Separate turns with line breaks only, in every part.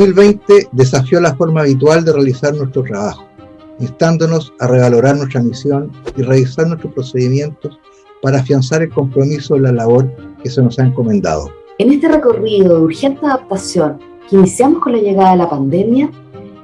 2020 desafió la forma habitual de realizar nuestro trabajo, instándonos a revalorar nuestra misión y revisar nuestros procedimientos para afianzar el compromiso de la labor que se nos ha encomendado.
En este recorrido de urgente adaptación que iniciamos con la llegada de la pandemia,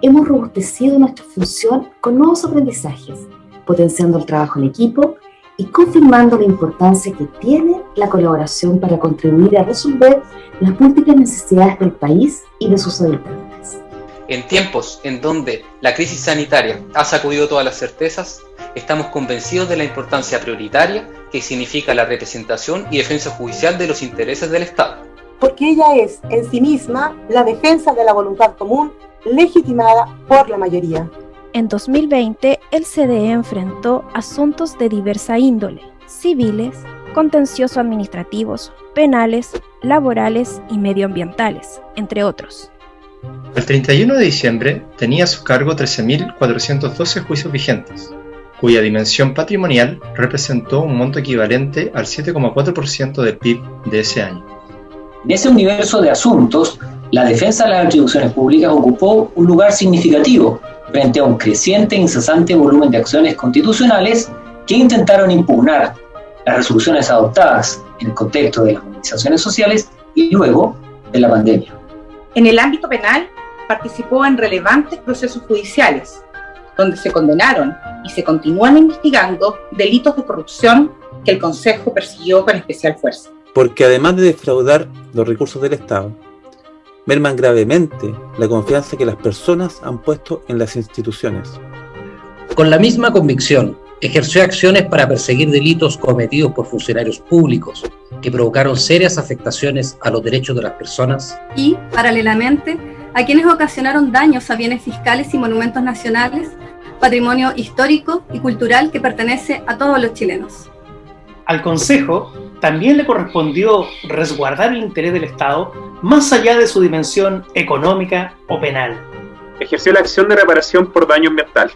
hemos robustecido nuestra función con nuevos aprendizajes, potenciando el trabajo en equipo y confirmando la importancia que tiene la colaboración para contribuir a resolver las múltiples necesidades del país y de sus habitantes.
En tiempos en donde la crisis sanitaria ha sacudido todas las certezas, estamos convencidos de la importancia prioritaria que significa la representación y defensa judicial de los intereses del Estado.
Porque ella es, en sí misma, la defensa de la voluntad común legitimada por la mayoría.
En 2020, el CDE enfrentó asuntos de diversa índole, civiles, contencioso administrativos, penales, laborales y medioambientales, entre otros.
El 31 de diciembre tenía a su cargo 13.412 juicios vigentes, cuya dimensión patrimonial representó un monto equivalente al 7,4% del PIB de ese año.
En ese universo de asuntos, la defensa de las atribuciones públicas ocupó un lugar significativo frente a un creciente e incesante volumen de acciones constitucionales que intentaron impugnar las resoluciones adoptadas en el contexto de las movilizaciones sociales y luego de la pandemia.
En el ámbito penal, participó en relevantes procesos judiciales, donde se condenaron y se continúan investigando delitos de corrupción que el Consejo persiguió con especial fuerza.
Porque además de defraudar los recursos del Estado, merman gravemente la confianza que las personas han puesto en las instituciones.
Con la misma convicción, ejerció acciones para perseguir delitos cometidos por funcionarios públicos que provocaron serias afectaciones a los derechos de las personas
y, paralelamente, a quienes ocasionaron daños a bienes fiscales y monumentos nacionales, patrimonio histórico y cultural que pertenece a todos los chilenos.
Al Consejo también le correspondió resguardar el interés del Estado más allá de su dimensión económica o penal.
Ejerció la acción de reparación por daño ambiental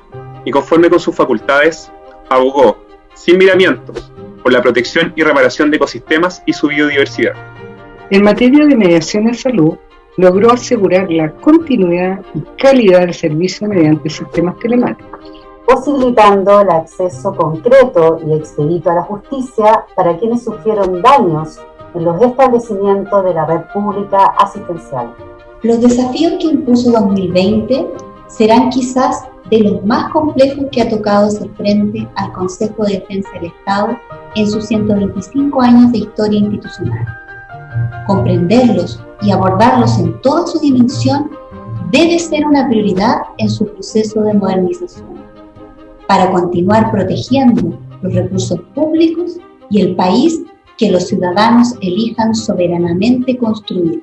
y, conforme con sus facultades, abogó, sin miramientos, por la protección y reparación de ecosistemas y su biodiversidad.
En materia de mediación en salud, logró asegurar la continuidad y calidad del servicio mediante sistemas telemáticos,
posibilitando el acceso concreto y expedito a la justicia para quienes sufrieron daños en los establecimientos de la red pública asistencial.
Los desafíos que impuso 2020 serán quizás de los más complejos que ha tocado hacer frente al Consejo de Defensa del Estado en sus 125 años de historia institucional. Comprenderlos y abordarlos en toda su dimensión debe ser una prioridad en su proceso de modernización, para continuar protegiendo los recursos públicos y el país que los ciudadanos elijan soberanamente construir.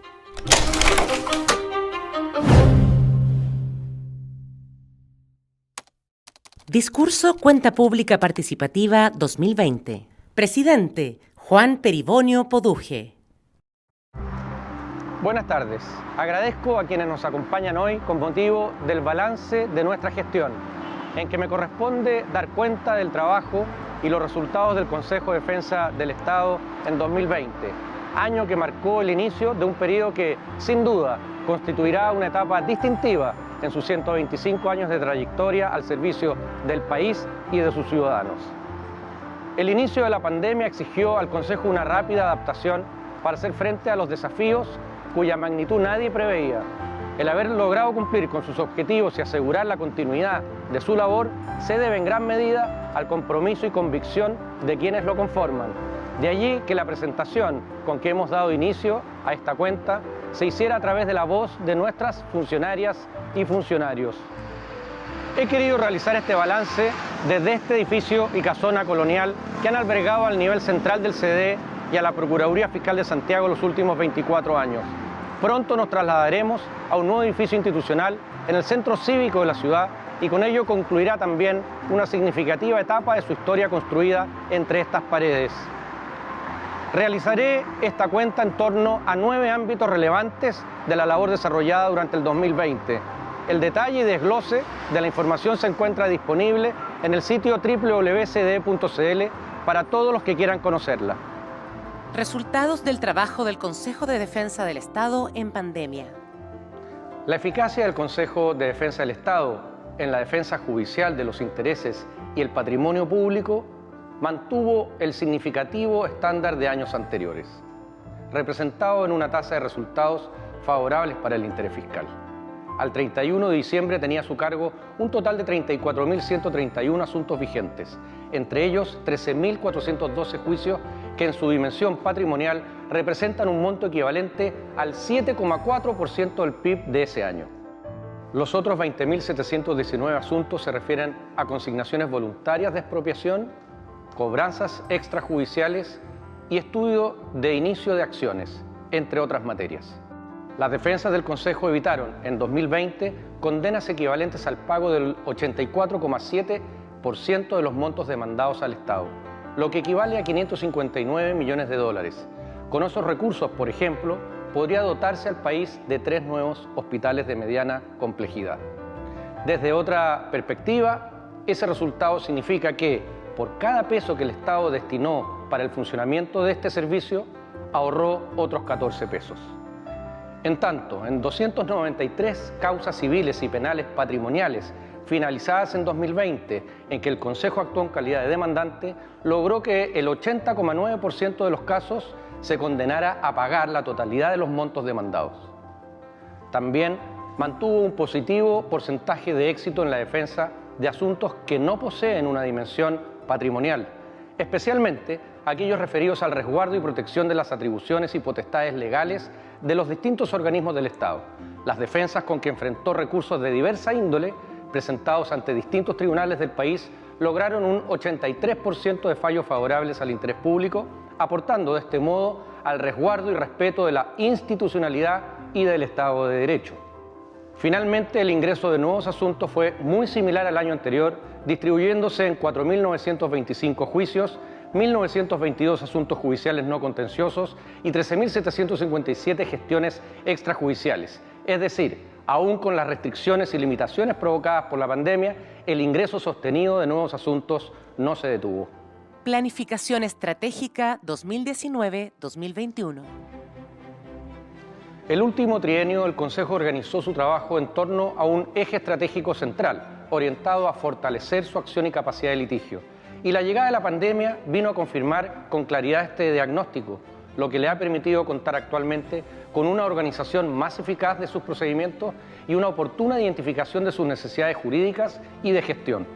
Discurso Cuenta Pública Participativa 2020. Presidente Juan Peribonio Poduje.
Buenas tardes. Agradezco a quienes nos acompañan hoy con motivo del balance de nuestra gestión, en que me corresponde dar cuenta del trabajo y los resultados del Consejo de Defensa del Estado en 2020, año que marcó el inicio de un periodo que, sin duda, constituirá una etapa distintiva en sus 125 años de trayectoria al servicio del país y de sus ciudadanos. El inicio de la pandemia exigió al Consejo una rápida adaptación para hacer frente a los desafíos cuya magnitud nadie preveía. El haber logrado cumplir con sus objetivos y asegurar la continuidad de su labor se debe en gran medida al compromiso y convicción de quienes lo conforman. De allí que la presentación con que hemos dado inicio a esta cuenta se hiciera a través de la voz de nuestras funcionarias y funcionarios. He querido realizar este balance desde este edificio y casona colonial que han albergado al nivel central del CDE y a la Procuraduría Fiscal de Santiago los últimos 24 años. Pronto nos trasladaremos a un nuevo edificio institucional en el centro cívico de la ciudad y con ello concluirá también una significativa etapa de su historia construida entre estas paredes. Realizaré esta cuenta en torno a 9 ámbitos relevantes de la labor desarrollada durante el 2020. El detalle y desglose de la información se encuentra disponible en el sitio www.cde.cl para todos los que quieran conocerla.
Resultados del trabajo del Consejo de Defensa del Estado en pandemia.
La eficacia del Consejo de Defensa del Estado en la defensa judicial de los intereses y el patrimonio público mantuvo el significativo estándar de años anteriores, representado en una tasa de resultados favorables para el interés fiscal. Al 31 de diciembre tenía a su cargo un total de 34.131 asuntos vigentes, entre ellos 13.412 juicios que en su dimensión patrimonial representan un monto equivalente al 7,4% del PIB de ese año. Los otros 20.719 asuntos se refieren a consignaciones voluntarias de expropiación, cobranzas extrajudiciales y estudio de inicio de acciones, entre otras materias. Las defensas del Consejo evitaron en 2020 condenas equivalentes al pago del 84,7% de los montos demandados al Estado, lo que equivale a 559 millones de dólares. Con esos recursos, por ejemplo, podría dotarse al país de 3 nuevos hospitales de mediana complejidad. Desde otra perspectiva, ese resultado significa que, por cada peso que el Estado destinó para el funcionamiento de este servicio, ahorró otros 14 pesos. En tanto, en 293 causas civiles y penales patrimoniales finalizadas en 2020, en que el Consejo actuó en calidad de demandante, logró que el 80,9% de los casos se condenara a pagar la totalidad de los montos demandados. También mantuvo un positivo porcentaje de éxito en la defensa de asuntos que no poseen una dimensión patrimonial, especialmente aquellos referidos al resguardo y protección de las atribuciones y potestades legales de los distintos organismos del Estado. Las defensas con que enfrentó recursos de diversa índole, presentados ante distintos tribunales del país, lograron un 83% de fallos favorables al interés público, aportando de este modo al resguardo y respeto de la institucionalidad y del Estado de Derecho. Finalmente, el ingreso de nuevos asuntos fue muy similar al año anterior, distribuyéndose en 4.925 juicios, 1.922 asuntos judiciales no contenciosos y 13.757 gestiones extrajudiciales. Es decir, aún con las restricciones y limitaciones provocadas por la pandemia, el ingreso sostenido de nuevos asuntos no se detuvo.
Planificación Estratégica 2019-2021.
El último trienio, el Consejo organizó su trabajo en torno a un eje estratégico central, orientado a fortalecer su acción y capacidad de litigio. Y la llegada de la pandemia vino a confirmar con claridad este diagnóstico, lo que le ha permitido contar actualmente con una organización más eficaz de sus procedimientos y una oportuna identificación de sus necesidades jurídicas y de gestión.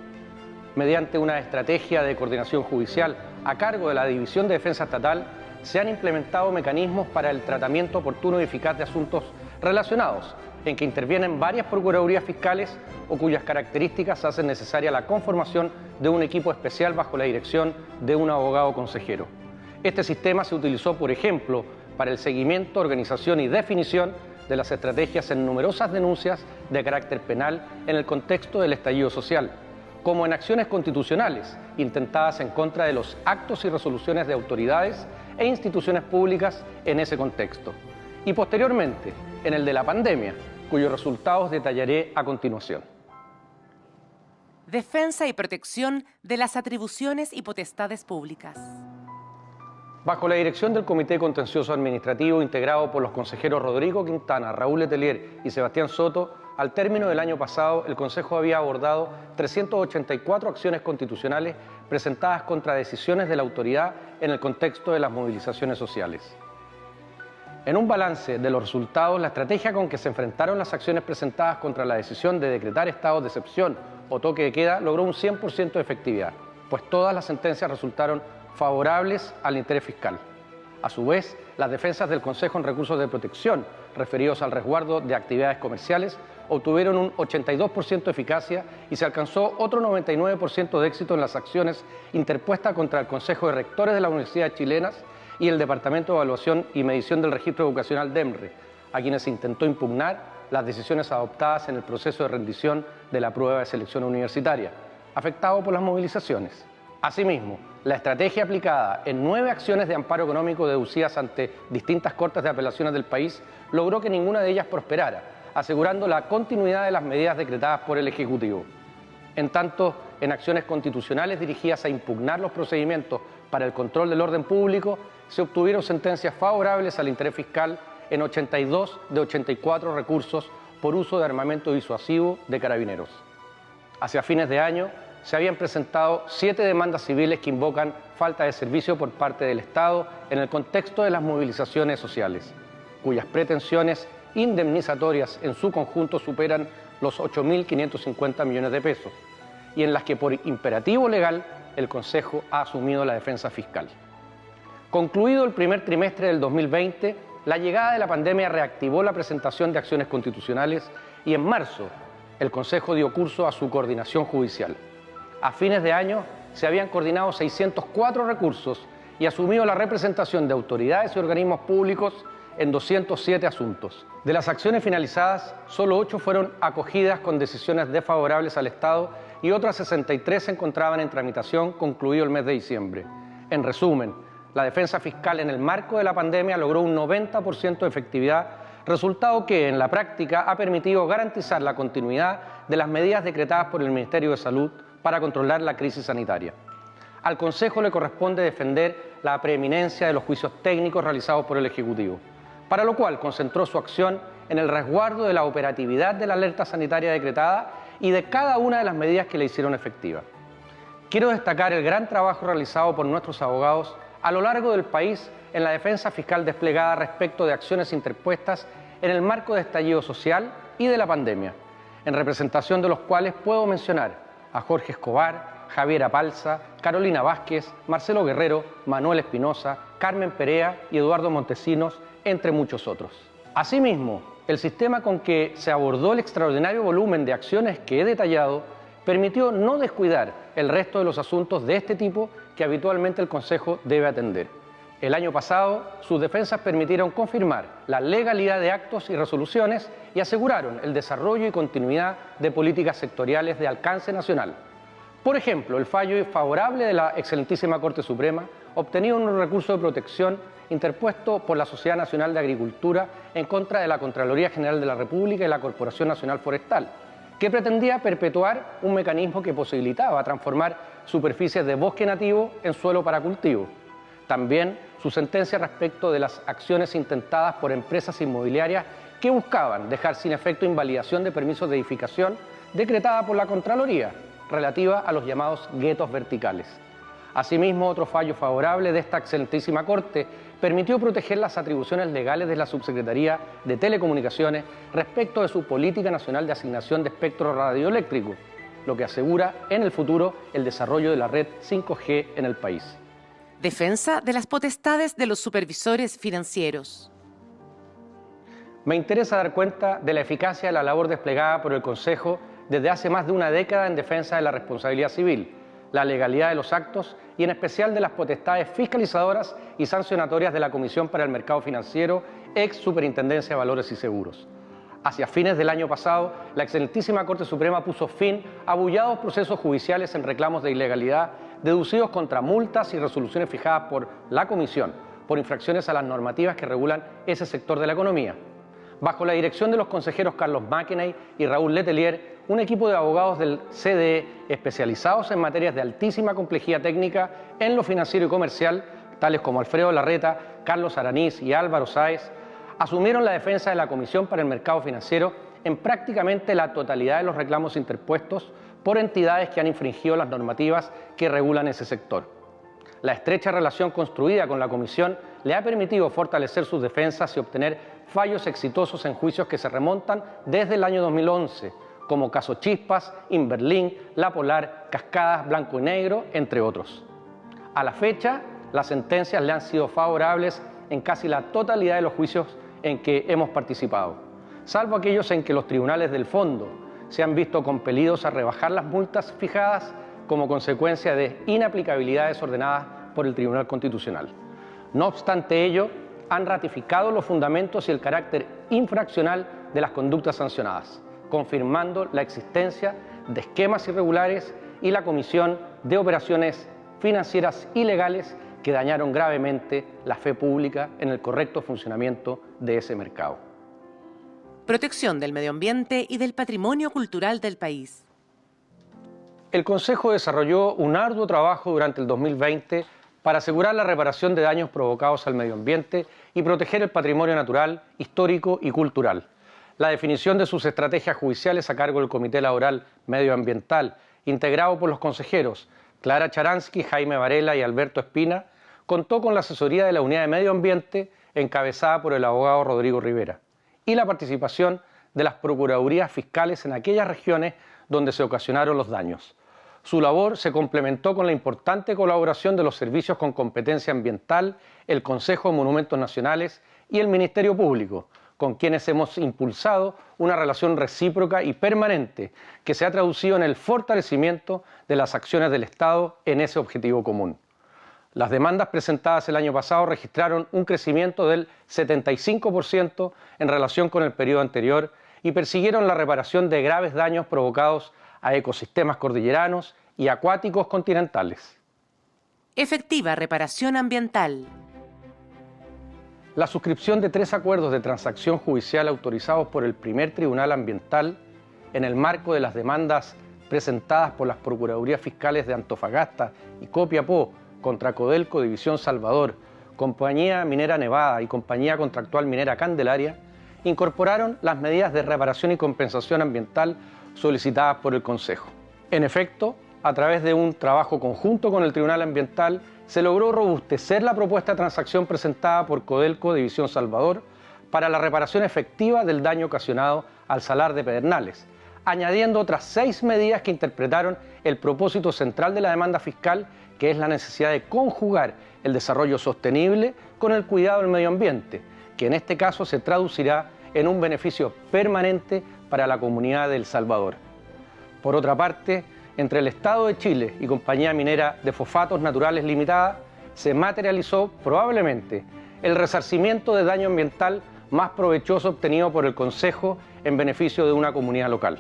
Mediante una estrategia de coordinación judicial a cargo de la División de Defensa Estatal, se han implementado mecanismos para el tratamiento oportuno y eficaz de asuntos relacionados, en que intervienen varias procuradurías fiscales o cuyas características hacen necesaria la conformación de un equipo especial bajo la dirección de un abogado consejero. Este sistema se utilizó, por ejemplo, para el seguimiento, organización y definición de las estrategias en numerosas denuncias de carácter penal en el contexto del estallido social, como en acciones constitucionales intentadas en contra de los actos y resoluciones de autoridades e instituciones públicas en ese contexto, y posteriormente en el de la pandemia, cuyos resultados detallaré a continuación.
Defensa y protección de las atribuciones y potestades públicas.
Bajo la dirección del Comité Contencioso Administrativo, integrado por los consejeros Rodrigo Quintana, Raúl Letelier y Sebastián Soto, al término del año pasado, el Consejo había abordado 384 acciones constitucionales presentadas contra decisiones de la autoridad en el contexto de las movilizaciones sociales. En un balance de los resultados, la estrategia con que se enfrentaron las acciones presentadas contra la decisión de decretar estados de excepción o toque de queda logró un 100% de efectividad, pues todas las sentencias resultaron favorables al interés fiscal. A su vez, las defensas del Consejo en recursos de protección referidos al resguardo de actividades comerciales obtuvieron un 82% de eficacia y se alcanzó otro 99% de éxito en las acciones interpuestas contra el Consejo de Rectores de las Universidades Chilenas y el Departamento de Evaluación y Medición del Registro Educacional DEMRE, a quienes se intentó impugnar las decisiones adoptadas en el proceso de rendición de la prueba de selección universitaria, afectado por las movilizaciones. Asimismo, la estrategia aplicada en 9 acciones de amparo económico deducidas ante distintas cortes de apelaciones del país logró que ninguna de ellas prosperara, asegurando la continuidad de las medidas decretadas por el Ejecutivo. En tanto, en acciones constitucionales dirigidas a impugnar los procedimientos para el control del orden público, se obtuvieron sentencias favorables al interés fiscal en 82 de 84 recursos, por uso de armamento disuasivo de Carabineros. Hacia fines de año se habían presentado 7 demandas civiles que invocan falta de servicio por parte del Estado en el contexto de las movilizaciones sociales, cuyas pretensiones indemnizatorias en su conjunto superan los 8.550 millones de pesos y en las que por imperativo legal el Consejo ha asumido la defensa fiscal. Concluido el primer trimestre del 2020, la llegada de la pandemia reactivó la presentación de acciones constitucionales y en marzo el Consejo dio curso a su coordinación judicial. A fines de año se habían coordinado 604 recursos y asumido la representación de autoridades y organismos públicos en 207 asuntos. De las acciones finalizadas, solo 8 fueron acogidas con decisiones desfavorables al Estado y otras 63 se encontraban en tramitación concluido el mes de diciembre. En resumen, la defensa fiscal en el marco de la pandemia logró un 90% de efectividad, resultado que en la práctica ha permitido garantizar la continuidad de las medidas decretadas por el Ministerio de Salud para controlar la crisis sanitaria. Al Consejo le corresponde defender la preeminencia de los juicios técnicos realizados por el Ejecutivo, para lo cual concentró su acción en el resguardo de la operatividad de la alerta sanitaria decretada y de cada una de las medidas que le hicieron efectiva. Quiero destacar el gran trabajo realizado por nuestros abogados a lo largo del país en la defensa fiscal desplegada respecto de acciones interpuestas en el marco de estallido social y de la pandemia, en representación de los cuales puedo mencionar a Jorge Escobar, Javier Apalza, Carolina Vázquez, Marcelo Guerrero, Manuel Espinosa, Carmen Perea y Eduardo Montesinos, entre muchos otros. Asimismo, el sistema con que se abordó el extraordinario volumen de acciones que he detallado permitió no descuidar el resto de los asuntos de este tipo que habitualmente el Consejo debe atender. El año pasado, sus defensas permitieron confirmar la legalidad de actos y resoluciones y aseguraron el desarrollo y continuidad de políticas sectoriales de alcance nacional. Por ejemplo, el fallo favorable de la excelentísima Corte Suprema, obtenido en un recurso de protección interpuesto por la Sociedad Nacional de Agricultura en contra de la Contraloría General de la República y la Corporación Nacional Forestal, que pretendía perpetuar un mecanismo que posibilitaba transformar superficies de bosque nativo en suelo para cultivo. También su sentencia respecto de las acciones intentadas por empresas inmobiliarias que buscaban dejar sin efecto invalidación de permisos de edificación decretada por la Contraloría, relativa a los llamados guetos verticales. Asimismo, otro fallo favorable de esta excelentísima Corte permitió proteger las atribuciones legales de la Subsecretaría de Telecomunicaciones respecto de su Política Nacional de Asignación de Espectro Radioeléctrico, lo que asegura en el futuro el desarrollo de la red 5G en el país.
Defensa de las potestades de los supervisores financieros.
Me interesa dar cuenta de la eficacia de la labor desplegada por el Consejo desde hace más de una década en defensa de la responsabilidad civil, la legalidad de los actos y en especial de las potestades fiscalizadoras y sancionatorias de la Comisión para el Mercado Financiero, ex Superintendencia de Valores y Seguros. Hacia fines del año pasado, la excelentísima Corte Suprema puso fin a bullados procesos judiciales en reclamos de ilegalidad deducidos contra multas y resoluciones fijadas por la Comisión por infracciones a las normativas que regulan ese sector de la economía. Bajo la dirección de los consejeros Carlos Maqueney y Raúl Letelier, un equipo de abogados del CDE especializados en materias de altísima complejidad técnica en lo financiero y comercial, tales como Alfredo Larreta, Carlos Aranís y Álvaro Sáez, asumieron la defensa de la Comisión para el Mercado Financiero en prácticamente la totalidad de los reclamos interpuestos por entidades que han infringido las normativas que regulan ese sector. La estrecha relación construida con la Comisión le ha permitido fortalecer sus defensas y obtener fallos exitosos en juicios que se remontan desde el año 2011, como Caso Chispas, Inverlink, La Polar, Cascadas, Blanco y Negro, entre otros. A la fecha, las sentencias le han sido favorables en casi la totalidad de los juicios en que hemos participado, salvo aquellos en que los tribunales del fondo se han visto compelidos a rebajar las multas fijadas como consecuencia de inaplicabilidades ordenadas por el Tribunal Constitucional. No obstante ello, han ratificado los fundamentos y el carácter infraccional de las conductas sancionadas, confirmando la existencia de esquemas irregulares y la comisión de operaciones financieras ilegales que dañaron gravemente la fe pública en el correcto funcionamiento de ese mercado.
Protección del medio ambiente y del patrimonio cultural del país.
El Consejo desarrolló un arduo trabajo durante el 2020 para asegurar la reparación de daños provocados al medio ambiente y proteger el patrimonio natural, histórico y cultural. la definición de sus estrategias judiciales a cargo del Comité Laboral Medioambiental, integrado por los consejeros Clara Charansky, Jaime Varela y Alberto Espina, contó con la asesoría de la Unidad de Medio Ambiente, encabezada por el abogado Rodrigo Rivera, y la participación de las Procuradurías Fiscales en aquellas regiones donde se ocasionaron los daños. Su labor se complementó con la importante colaboración de los servicios con competencia ambiental, el Consejo de Monumentos Nacionales y el Ministerio Público, con quienes hemos impulsado una relación recíproca y permanente que se ha traducido en el fortalecimiento de las acciones del Estado en ese objetivo común. Las demandas presentadas el año pasado registraron un crecimiento del 75% en relación con el periodo anterior y persiguieron la reparación de graves daños provocados a ecosistemas cordilleranos y acuáticos continentales.
Efectiva reparación ambiental.
La suscripción de 3 acuerdos de transacción judicial autorizados por el primer Tribunal Ambiental en el marco de las demandas presentadas por las Procuradurías Fiscales de Antofagasta y Copiapó contra Codelco División Salvador, Compañía Minera Nevada y Compañía Contractual Minera Candelaria, incorporaron las medidas de reparación y compensación ambiental solicitadas por el Consejo. En efecto, a través de un trabajo conjunto con el Tribunal Ambiental, se logró robustecer la propuesta de transacción presentada por Codelco División Salvador para la reparación efectiva del daño ocasionado al Salar de Pedernales, añadiendo otras 6 medidas que interpretaron el propósito central de la demanda fiscal, que es la necesidad de conjugar el desarrollo sostenible con el cuidado del medio ambiente, que en este caso se traducirá en un beneficio permanente para la comunidad de El Salvador. Por otra parte, entre el Estado de Chile y Compañía Minera de Fosfatos Naturales Limitada, se materializó probablemente el resarcimiento de daño ambiental más provechoso obtenido por el Consejo en beneficio de una comunidad local.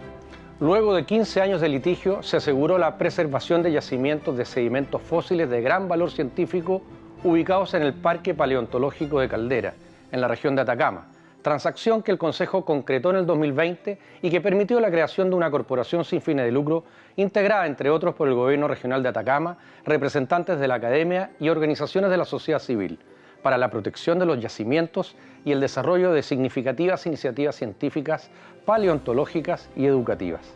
Luego de 15 años de litigio, se aseguró la preservación de yacimientos de sedimentos fósiles de gran valor científico ubicados en el Parque Paleontológico de Caldera, en la región de Atacama, transacción que el Consejo concretó en el 2020 y que permitió la creación de una corporación sin fines de lucro integrada, entre otros, por el Gobierno Regional de Atacama, representantes de la academia y organizaciones de la sociedad civil, para la protección de los yacimientos y el desarrollo de significativas iniciativas científicas, paleontológicas y educativas.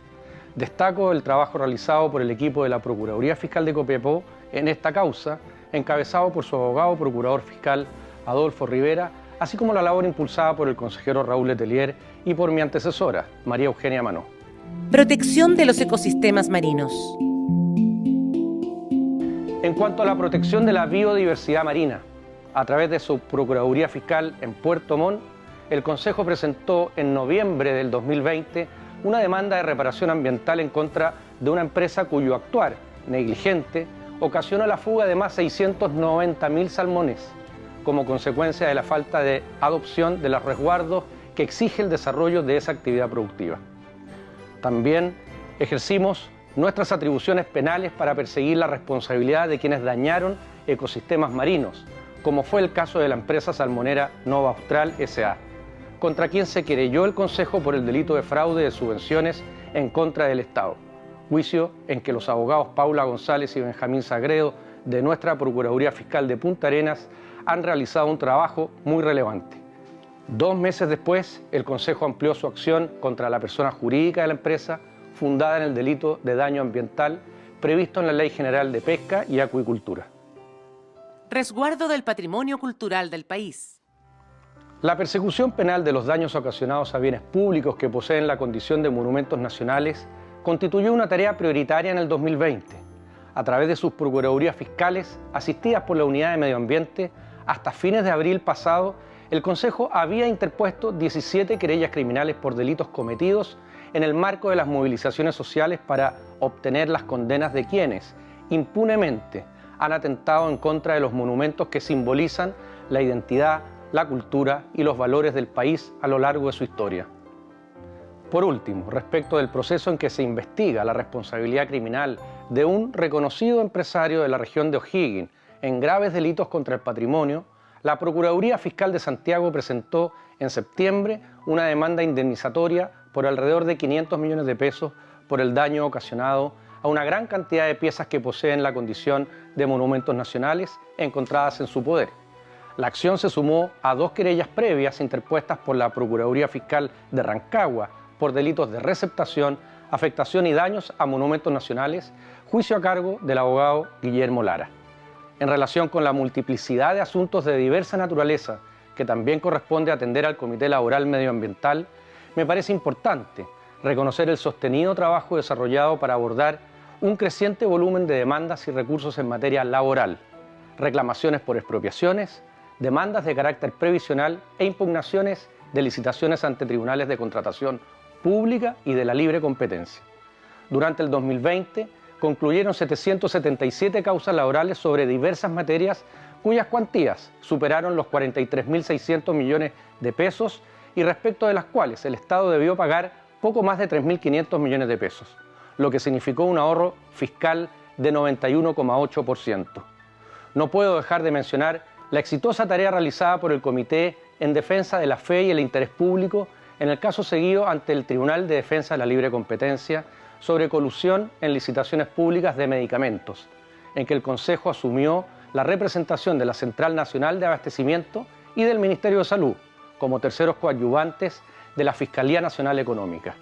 Destaco el trabajo realizado por el equipo de la Procuraduría Fiscal de Copiapó en esta causa, encabezado por su abogado procurador fiscal Adolfo Rivera, así como la labor impulsada por el consejero Raúl Letelier y por mi antecesora, María Eugenia Manó.
Protección de los ecosistemas marinos.
En cuanto a la protección de la biodiversidad marina, a través de su Procuraduría Fiscal en Puerto Montt, el Consejo presentó en noviembre del 2020 una demanda de reparación ambiental en contra de una empresa cuyo actuar negligente ocasionó la fuga de más de 690.000 salmones, como consecuencia de la falta de adopción de los resguardos que exige el desarrollo de esa actividad productiva. También ejercimos nuestras atribuciones penales para perseguir la responsabilidad de quienes dañaron ecosistemas marinos, como fue el caso de la empresa salmonera Nova Austral S.A., contra quien se querelló el Consejo por el delito de fraude de subvenciones en contra del Estado, juicio en que los abogados Paula González y Benjamín Sagredo de nuestra Procuraduría Fiscal de Punta Arenas han realizado un trabajo muy relevante. 2 meses después, el Consejo amplió su acción contra la persona jurídica de la empresa, fundada en el delito de daño ambiental previsto en la Ley General de Pesca y Acuicultura.
Resguardo del patrimonio cultural del país.
La persecución penal de los daños ocasionados a bienes públicos que poseen la condición de monumentos nacionales constituyó una tarea prioritaria en el 2020. A través de sus procuradurías fiscales, asistidas por la Unidad de Medio Ambiente, hasta fines de abril pasado, el Consejo había interpuesto 17 querellas criminales por delitos cometidos en el marco de las movilizaciones sociales para obtener las condenas de quienes, impunemente, han atentado en contra de los monumentos que simbolizan la identidad, la cultura y los valores del país a lo largo de su historia. Por último, respecto del proceso en que se investiga la responsabilidad criminal de un reconocido empresario de la región de O'Higgins en graves delitos contra el patrimonio, la Procuraduría Fiscal de Santiago presentó en septiembre una demanda indemnizatoria por alrededor de 500 millones de pesos por el daño ocasionado a una gran cantidad de piezas que poseen la condición de monumentos nacionales encontradas en su poder. La acción se sumó a 2 querellas previas interpuestas por la Procuraduría Fiscal de Rancagua por delitos de receptación, afectación y daños a monumentos nacionales, juicio a cargo del abogado Guillermo Lara. En relación con la multiplicidad de asuntos de diversa naturaleza que también corresponde atender al Comité Laboral Medioambiental, me parece importante reconocer el sostenido trabajo desarrollado para abordar un creciente volumen de demandas y recursos en materia laboral, reclamaciones por expropiaciones, demandas de carácter previsional e impugnaciones de licitaciones ante tribunales de contratación pública y de la libre competencia. Durante el 2020 concluyeron 777 causas laborales sobre diversas materias cuyas cuantías superaron los 43.600 millones de pesos y respecto de las cuales el Estado debió pagar poco más de 3.500 millones de pesos, lo que significó un ahorro fiscal de 91,8%. No puedo dejar de mencionar la exitosa tarea realizada por el Comité en defensa de la fe y el interés público en el caso seguido ante el Tribunal de Defensa de la Libre Competencia sobre colusión en licitaciones públicas de medicamentos, en que el Consejo asumió la representación de la Central Nacional de Abastecimiento y del Ministerio de Salud como terceros coadyuvantes de la Fiscalía Nacional Económica.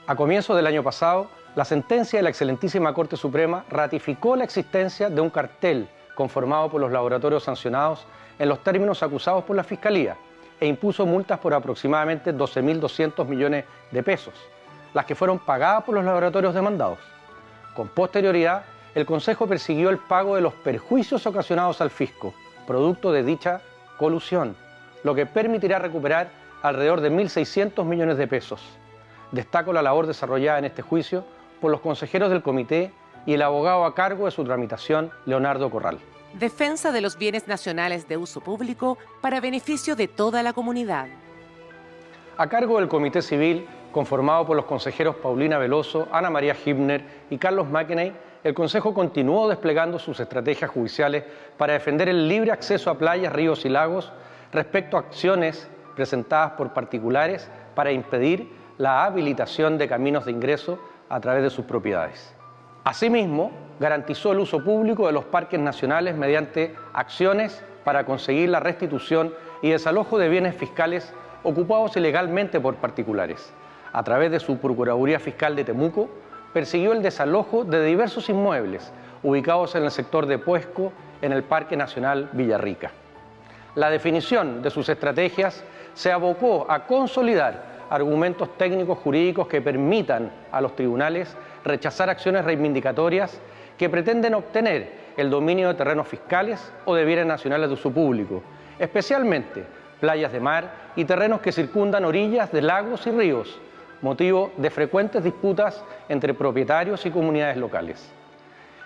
A comienzos del año pasado, la sentencia de la Excelentísima Corte Suprema ratificó la existencia de un cartel conformado por los laboratorios sancionados en los términos acusados por la Fiscalía e impuso multas por aproximadamente 12.200 millones de pesos, las que fueron pagadas por los laboratorios demandados. Con posterioridad, el Consejo persiguió el pago de los perjuicios ocasionados al fisco, producto de dicha colusión, lo que permitirá recuperar alrededor de 1.600 millones de pesos. Destaco la labor desarrollada en este juicio por los consejeros del comité y el abogado a cargo de su tramitación, Leonardo Corral.
Defensa de los bienes nacionales de uso público para beneficio de toda la comunidad.
A cargo del Comité Civil, conformado por los consejeros Paulina Veloso, Ana María Hibner y Carlos Mackney, el Consejo continuó desplegando sus estrategias judiciales para defender el libre acceso a playas, ríos y lagos respecto a acciones presentadas por particulares para impedir la habilitación de caminos de ingreso a través de sus propiedades. Asimismo, garantizó el uso público de los parques nacionales mediante acciones para conseguir la restitución y desalojo de bienes fiscales ocupados ilegalmente por particulares. A través de su Procuraduría Fiscal de Temuco, persiguió el desalojo de diversos inmuebles ubicados en el sector de Puesco, en el Parque Nacional Villarrica. La definición de sus estrategias se abocó a consolidar argumentos técnicos jurídicos que permitan a los tribunales rechazar acciones reivindicatorias que pretenden obtener el dominio de terrenos fiscales o de bienes nacionales de uso público, especialmente playas de mar y terrenos que circundan orillas de lagos y ríos, motivo de frecuentes disputas entre propietarios y comunidades locales.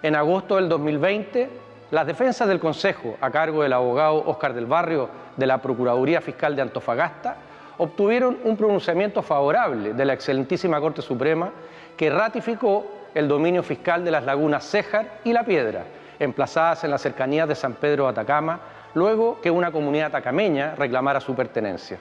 En agosto del 2020, las defensas del Consejo, a cargo del abogado Óscar del Barrio de la Procuraduría Fiscal de Antofagasta, obtuvieron un pronunciamiento favorable de la Excelentísima Corte Suprema que ratificó el dominio fiscal de las lagunas Céjar y La Piedra, emplazadas en las cercanías de San Pedro de Atacama, luego que una comunidad atacameña reclamara su pertenencia.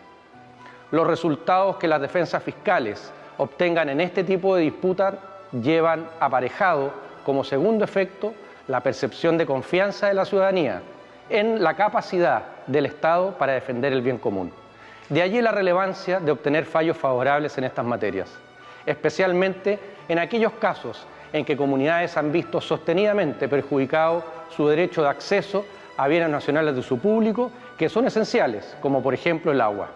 Los resultados que las defensas fiscales obtengan en este tipo de disputas llevan aparejado como segundo efecto la percepción de confianza de la ciudadanía en la capacidad del Estado para defender el bien común. De allí la relevancia de obtener fallos favorables en estas materias, especialmente en aquellos casos en que comunidades han visto sostenidamente perjudicado su derecho de acceso a bienes nacionales de uso público que son esenciales, como por ejemplo el agua.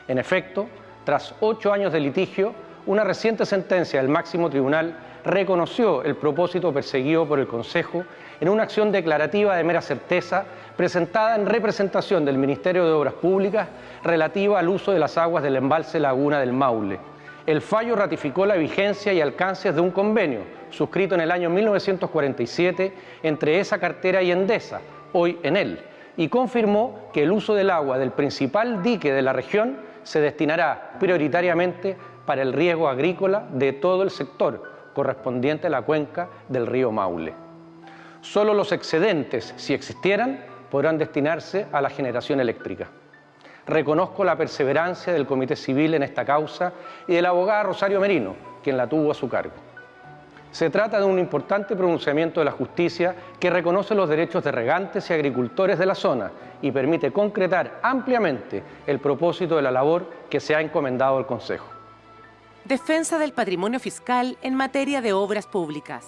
En efecto, tras 8 años de litigio, una reciente sentencia del máximo tribunal reconoció el propósito perseguido por el Consejo en una acción declarativa de mera certeza presentada en representación del Ministerio de Obras Públicas relativa al uso de las aguas del embalse Laguna del Maule. El fallo ratificó la vigencia y alcances de un convenio suscrito en el año 1947 entre esa cartera y Endesa, hoy Enel, y confirmó que el uso del agua del principal dique de la región se destinará prioritariamente para el riego agrícola de todo el sector correspondiente a la cuenca del río Maule. Solo los excedentes, si existieran, podrán destinarse a la generación eléctrica. Reconozco la perseverancia del Comité Civil en esta causa y de la abogada Rosario Merino, quien la tuvo a su cargo. Se trata de un importante pronunciamiento de la justicia que reconoce los derechos de regantes y agricultores de la zona y permite concretar ampliamente el propósito de la labor que se ha encomendado al Consejo.
Defensa del patrimonio fiscal en materia de obras públicas.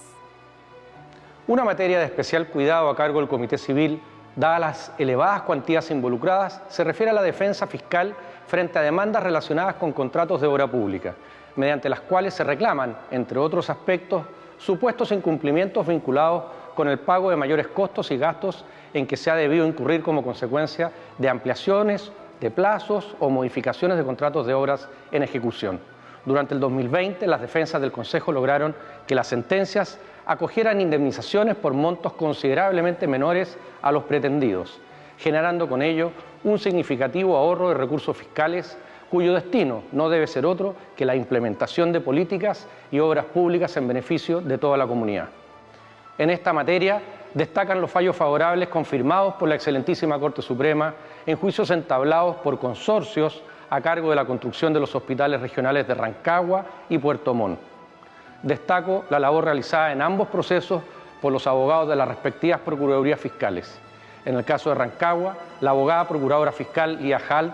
Una materia de especial cuidado a cargo del Comité Civil, dadas las elevadas cuantías involucradas, se refiere a la defensa fiscal frente a demandas relacionadas con contratos de obra pública, mediante las cuales se reclaman, entre otros aspectos, supuestos incumplimientos vinculados con el pago de mayores costos y gastos en que se ha debido incurrir como consecuencia de ampliaciones de plazos o modificaciones de contratos de obras en ejecución. Durante el 2020, las defensas del Consejo lograron que las sentencias acogieran indemnizaciones por montos considerablemente menores a los pretendidos, generando con ello un significativo ahorro de recursos fiscales cuyo destino no debe ser otro que la implementación de políticas y obras públicas en beneficio de toda la comunidad. En esta materia destacan los fallos favorables confirmados por la excelentísima Corte Suprema en juicios entablados por consorcios a cargo de la construcción de los hospitales regionales de Rancagua y Puerto Montt. Destaco la labor realizada en ambos procesos por los abogados de las respectivas Procuradurías Fiscales. En el caso de Rancagua, la abogada Procuradora Fiscal Lía Halt,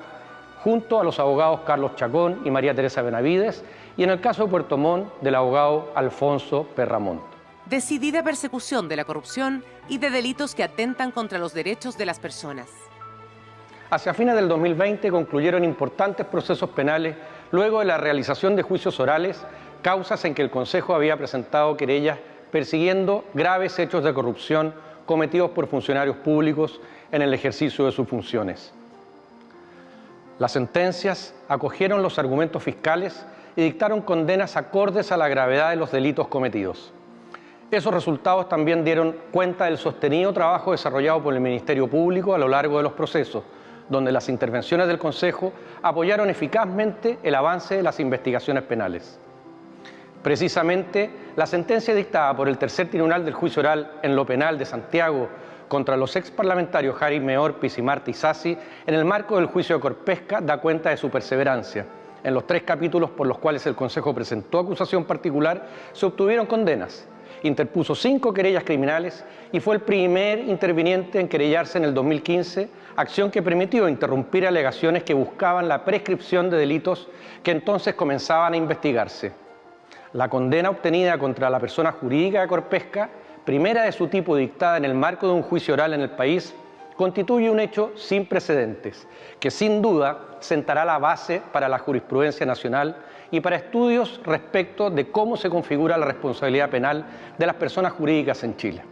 junto a los abogados Carlos Chacón y María Teresa Benavides, y en el caso de Puerto Montt, del abogado Alfonso Perramont.
Decidida persecución de la corrupción y de delitos que atentan contra los derechos de las personas.
Hacia fines del 2020 concluyeron importantes procesos penales luego de la realización de juicios orales, causas en que el Consejo había presentado querellas persiguiendo graves hechos de corrupción cometidos por funcionarios públicos en el ejercicio de sus funciones. Las sentencias acogieron los argumentos fiscales y dictaron condenas acordes a la gravedad de los delitos cometidos. Esos resultados también dieron cuenta del sostenido trabajo desarrollado por el Ministerio Público a lo largo de los procesos, donde las intervenciones del Consejo apoyaron eficazmente el avance de las investigaciones penales. Precisamente, la sentencia dictada por el Tercer Tribunal del Juicio Oral en lo Penal de Santiago contra los exparlamentarios Jaime Orpiz y Marta Isasi en el marco del juicio de Corpesca da cuenta de su perseverancia. En los 3 capítulos por los cuales el Consejo presentó acusación particular, se obtuvieron condenas. Interpuso 5 querellas criminales y fue el primer interviniente en querellarse en el 2015, acción que permitió interrumpir alegaciones que buscaban la prescripción de delitos que entonces comenzaban a investigarse. La condena obtenida contra la persona jurídica de Corpesca, primera de su tipo dictada en el marco de un juicio oral en el país, constituye un hecho sin precedentes, que sin duda sentará la base para la jurisprudencia nacional y para estudios respecto de cómo se configura la responsabilidad penal de las personas jurídicas en Chile.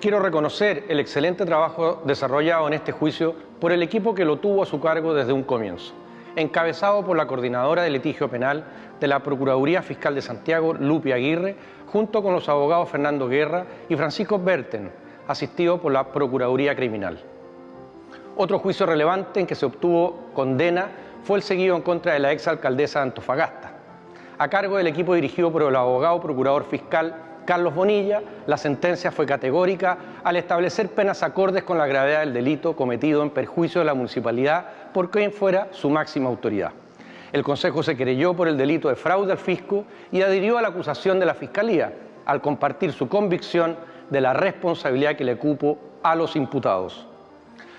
Quiero reconocer el excelente trabajo desarrollado en este juicio por el equipo que lo tuvo a su cargo desde un comienzo, encabezado por la coordinadora de litigio penal de la Procuraduría Fiscal de Santiago, Lupi Aguirre, junto con los abogados Fernando Guerra y Francisco Berten, asistido por la Procuraduría Criminal. Otro juicio relevante en que se obtuvo condena fue el seguido en contra de la exalcaldesa de Antofagasta. A cargo del equipo dirigido por el abogado procurador fiscal Carlos Bonilla, la sentencia fue categórica al establecer penas acordes con la gravedad del delito cometido en perjuicio de la municipalidad por quien fuera su máxima autoridad. El Consejo se querelló por el delito de fraude al fisco y adhirió a la acusación de la Fiscalía al compartir su convicción de la responsabilidad que le cupo a los imputados.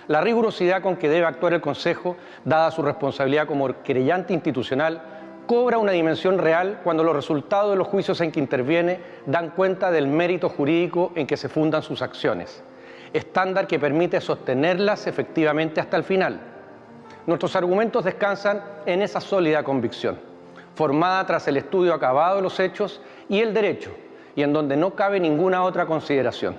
La rigurosidad con que debe actuar el Consejo, dada su responsabilidad como querellante institucional, cobra una dimensión real cuando los resultados de los juicios en que interviene dan cuenta del mérito jurídico en que se fundan sus acciones, estándar que permite sostenerlas efectivamente hasta el final. Nuestros argumentos descansan en esa sólida convicción, formada tras el estudio acabado de los hechos y el derecho, y en donde no cabe ninguna otra consideración.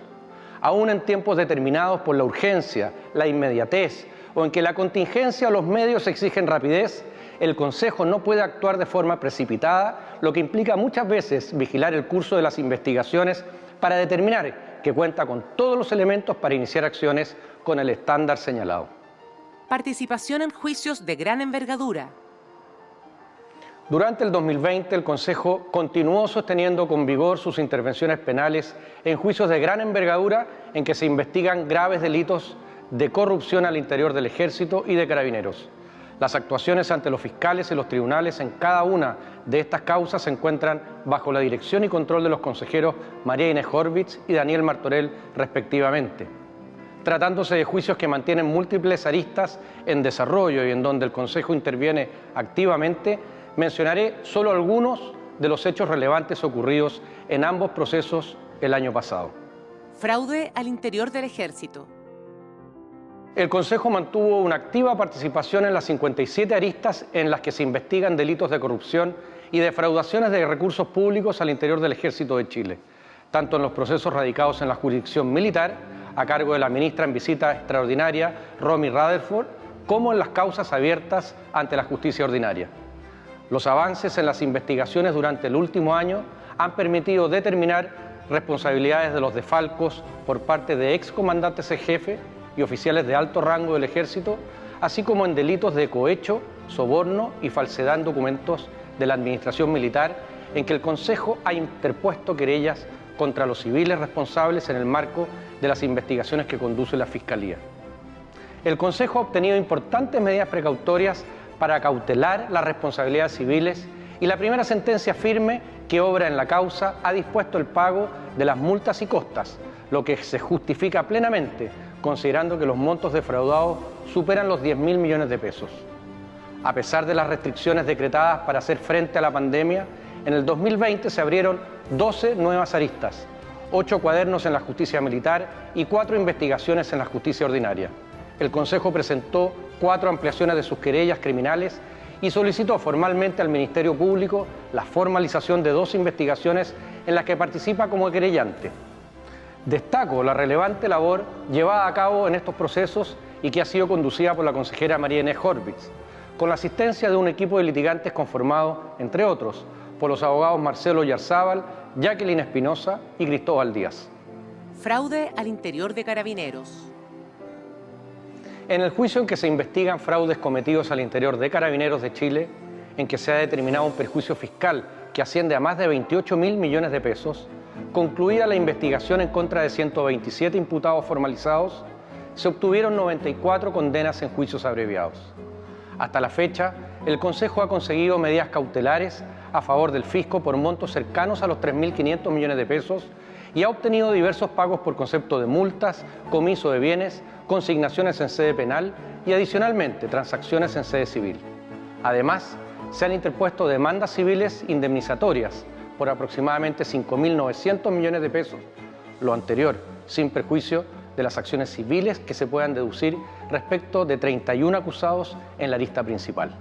Aún en tiempos determinados por la urgencia, la inmediatez o en que la contingencia o los medios exigen rapidez, el Consejo no puede actuar de forma precipitada, lo que implica muchas veces vigilar el curso de las investigaciones para determinar que cuenta con todos los elementos para iniciar acciones con el estándar señalado.
Participación en juicios de gran envergadura.
Durante el 2020, el Consejo continuó sosteniendo con vigor sus intervenciones penales en juicios de gran envergadura en que se investigan graves delitos de corrupción al interior del Ejército y de Carabineros. Las actuaciones ante los fiscales y los tribunales en cada una de estas causas se encuentran bajo la dirección y control de los consejeros María Inés Horvitz y Daniel Martorell, respectivamente. Tratándose de juicios que mantienen múltiples aristas en desarrollo y en donde el Consejo interviene activamente, mencionaré solo algunos de los hechos relevantes ocurridos en ambos procesos el año pasado.
Fraude al interior del Ejército.
El Consejo mantuvo una activa participación en las 57 aristas en las que se investigan delitos de corrupción y defraudaciones de recursos públicos al interior del Ejército de Chile, tanto en los procesos radicados en la jurisdicción militar, a cargo de la ministra en visita extraordinaria, Romy Rutherford, como en las causas abiertas ante la justicia ordinaria. Los avances en las investigaciones durante el último año han permitido determinar responsabilidades de los desfalcos por parte de excomandantes en jefe y oficiales de alto rango del Ejército, así como en delitos de cohecho, soborno y falsedad en documentos de la Administración Militar, en que el Consejo ha interpuesto querellas contra los civiles responsables en el marco de las investigaciones que conduce la Fiscalía. El Consejo ha obtenido importantes medidas precautorias para cautelar las responsabilidades civiles y la primera sentencia firme que obra en la causa ha dispuesto el pago de las multas y costas, lo que se justifica plenamente considerando que los montos defraudados superan los 10.000 millones de pesos. A pesar de las restricciones decretadas para hacer frente a la pandemia, en el 2020 se abrieron 12 nuevas aristas, 8 cuadernos en la justicia militar y 4 investigaciones en la justicia ordinaria. El Consejo presentó 4 ampliaciones de sus querellas criminales y solicitó formalmente al Ministerio Público la formalización de 2 investigaciones en las que participa como querellante. Destaco la relevante labor llevada a cabo en estos procesos y que ha sido conducida por la consejera María Inés Horvitz, con la asistencia de un equipo de litigantes conformado, entre otros, por los abogados Marcelo Yarzábal, Jacqueline Espinosa y Cristóbal Díaz.
Fraude al interior de Carabineros.
En el juicio en que se investigan fraudes cometidos al interior de Carabineros de Chile, en que se ha determinado un perjuicio fiscal que asciende a más de 28.000 millones de pesos, concluida la investigación en contra de 127 imputados formalizados, se obtuvieron 94 condenas en juicios abreviados. Hasta la fecha, el Consejo ha conseguido medidas cautelares a favor del fisco por montos cercanos a los 3.500 millones de pesos y ha obtenido diversos pagos por concepto de multas, comiso de bienes, consignaciones en sede penal y adicionalmente transacciones en sede civil. Además, se han interpuesto demandas civiles indemnizatorias por aproximadamente 5.900 millones de pesos, lo anterior sin perjuicio de las acciones civiles que se puedan deducir respecto de 31 acusados en la arista principal.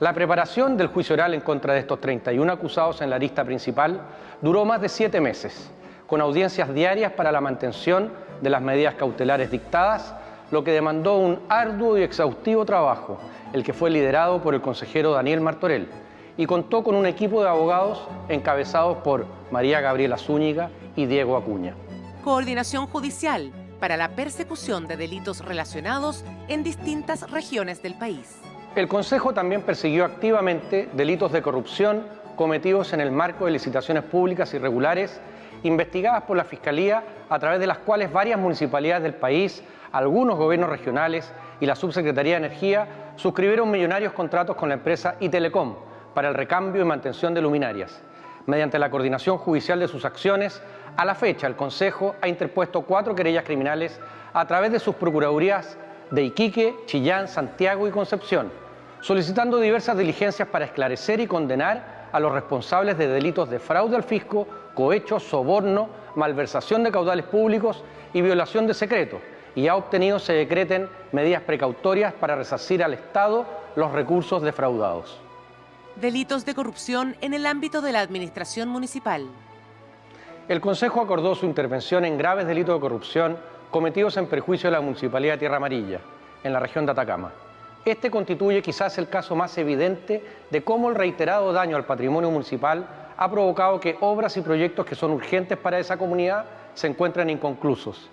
La preparación del juicio oral en contra de estos 31 acusados en la arista principal duró más de 7 meses, con audiencias diarias para la mantención de las medidas cautelares dictadas, lo que demandó un arduo y exhaustivo trabajo, el que fue liderado por el consejero Daniel Martorell, y contó con un equipo de abogados encabezados por María Gabriela Zúñiga y Diego Acuña.
Coordinación judicial para la persecución de delitos relacionados en distintas regiones del país.
El Consejo también persiguió activamente delitos de corrupción cometidos en el marco de licitaciones públicas irregulares investigadas por la Fiscalía, a través de las cuales varias municipalidades del país, algunos gobiernos regionales y la Subsecretaría de Energía suscribieron millonarios contratos con la empresa Itelecom para el recambio y mantención de luminarias. Mediante la coordinación judicial de sus acciones, a la fecha el Consejo ha interpuesto 4 querellas criminales a través de sus procuradurías de Iquique, Chillán, Santiago y Concepción, solicitando diversas diligencias para esclarecer y condenar a los responsables de delitos de fraude al fisco, cohecho, soborno, malversación de caudales públicos y violación de secreto, y ha obtenido se decreten medidas precautorias para resarcir al Estado los recursos defraudados.
Delitos de corrupción en el ámbito de la administración municipal.
El Consejo acordó su intervención en graves delitos de corrupción cometidos en perjuicio de la Municipalidad de Tierra Amarilla, en la región de Atacama. Este constituye quizás el caso más evidente de cómo el reiterado daño al patrimonio municipal ha provocado que obras y proyectos que son urgentes para esa comunidad se encuentren inconclusos.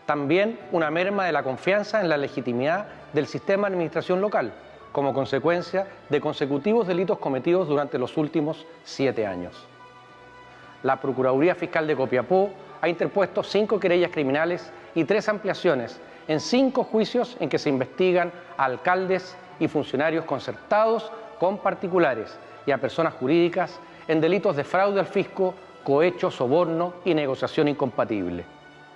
También una merma de la confianza en la legitimidad del sistema de administración local, como consecuencia de consecutivos delitos cometidos durante los últimos 7 años. La Procuraduría Fiscal de Copiapó ha interpuesto 5 querellas criminales y 3 ampliaciones en 5 juicios en que se investigan a alcaldes y funcionarios concertados con particulares y a personas jurídicas en delitos de fraude al fisco, cohecho, soborno y negociación incompatible.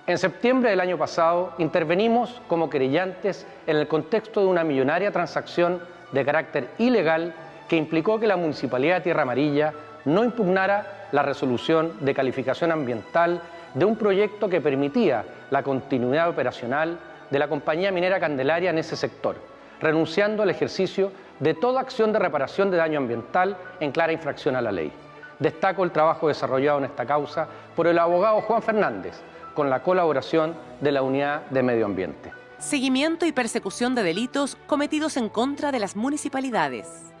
En septiembre del año pasado intervenimos como querellantes en el contexto de una millonaria transacción de carácter ilegal que implicó que la Municipalidad de Tierra Amarilla no impugnara la resolución de calificación ambiental de un proyecto que permitía la continuidad operacional de la compañía minera Candelaria en ese sector, renunciando al ejercicio de toda acción de reparación de daño ambiental en clara infracción a la ley. Destaco el trabajo desarrollado en esta causa por el abogado Juan Fernández, con la colaboración de la Unidad de Medio Ambiente.
Seguimiento y persecución de delitos cometidos en contra de las municipalidades.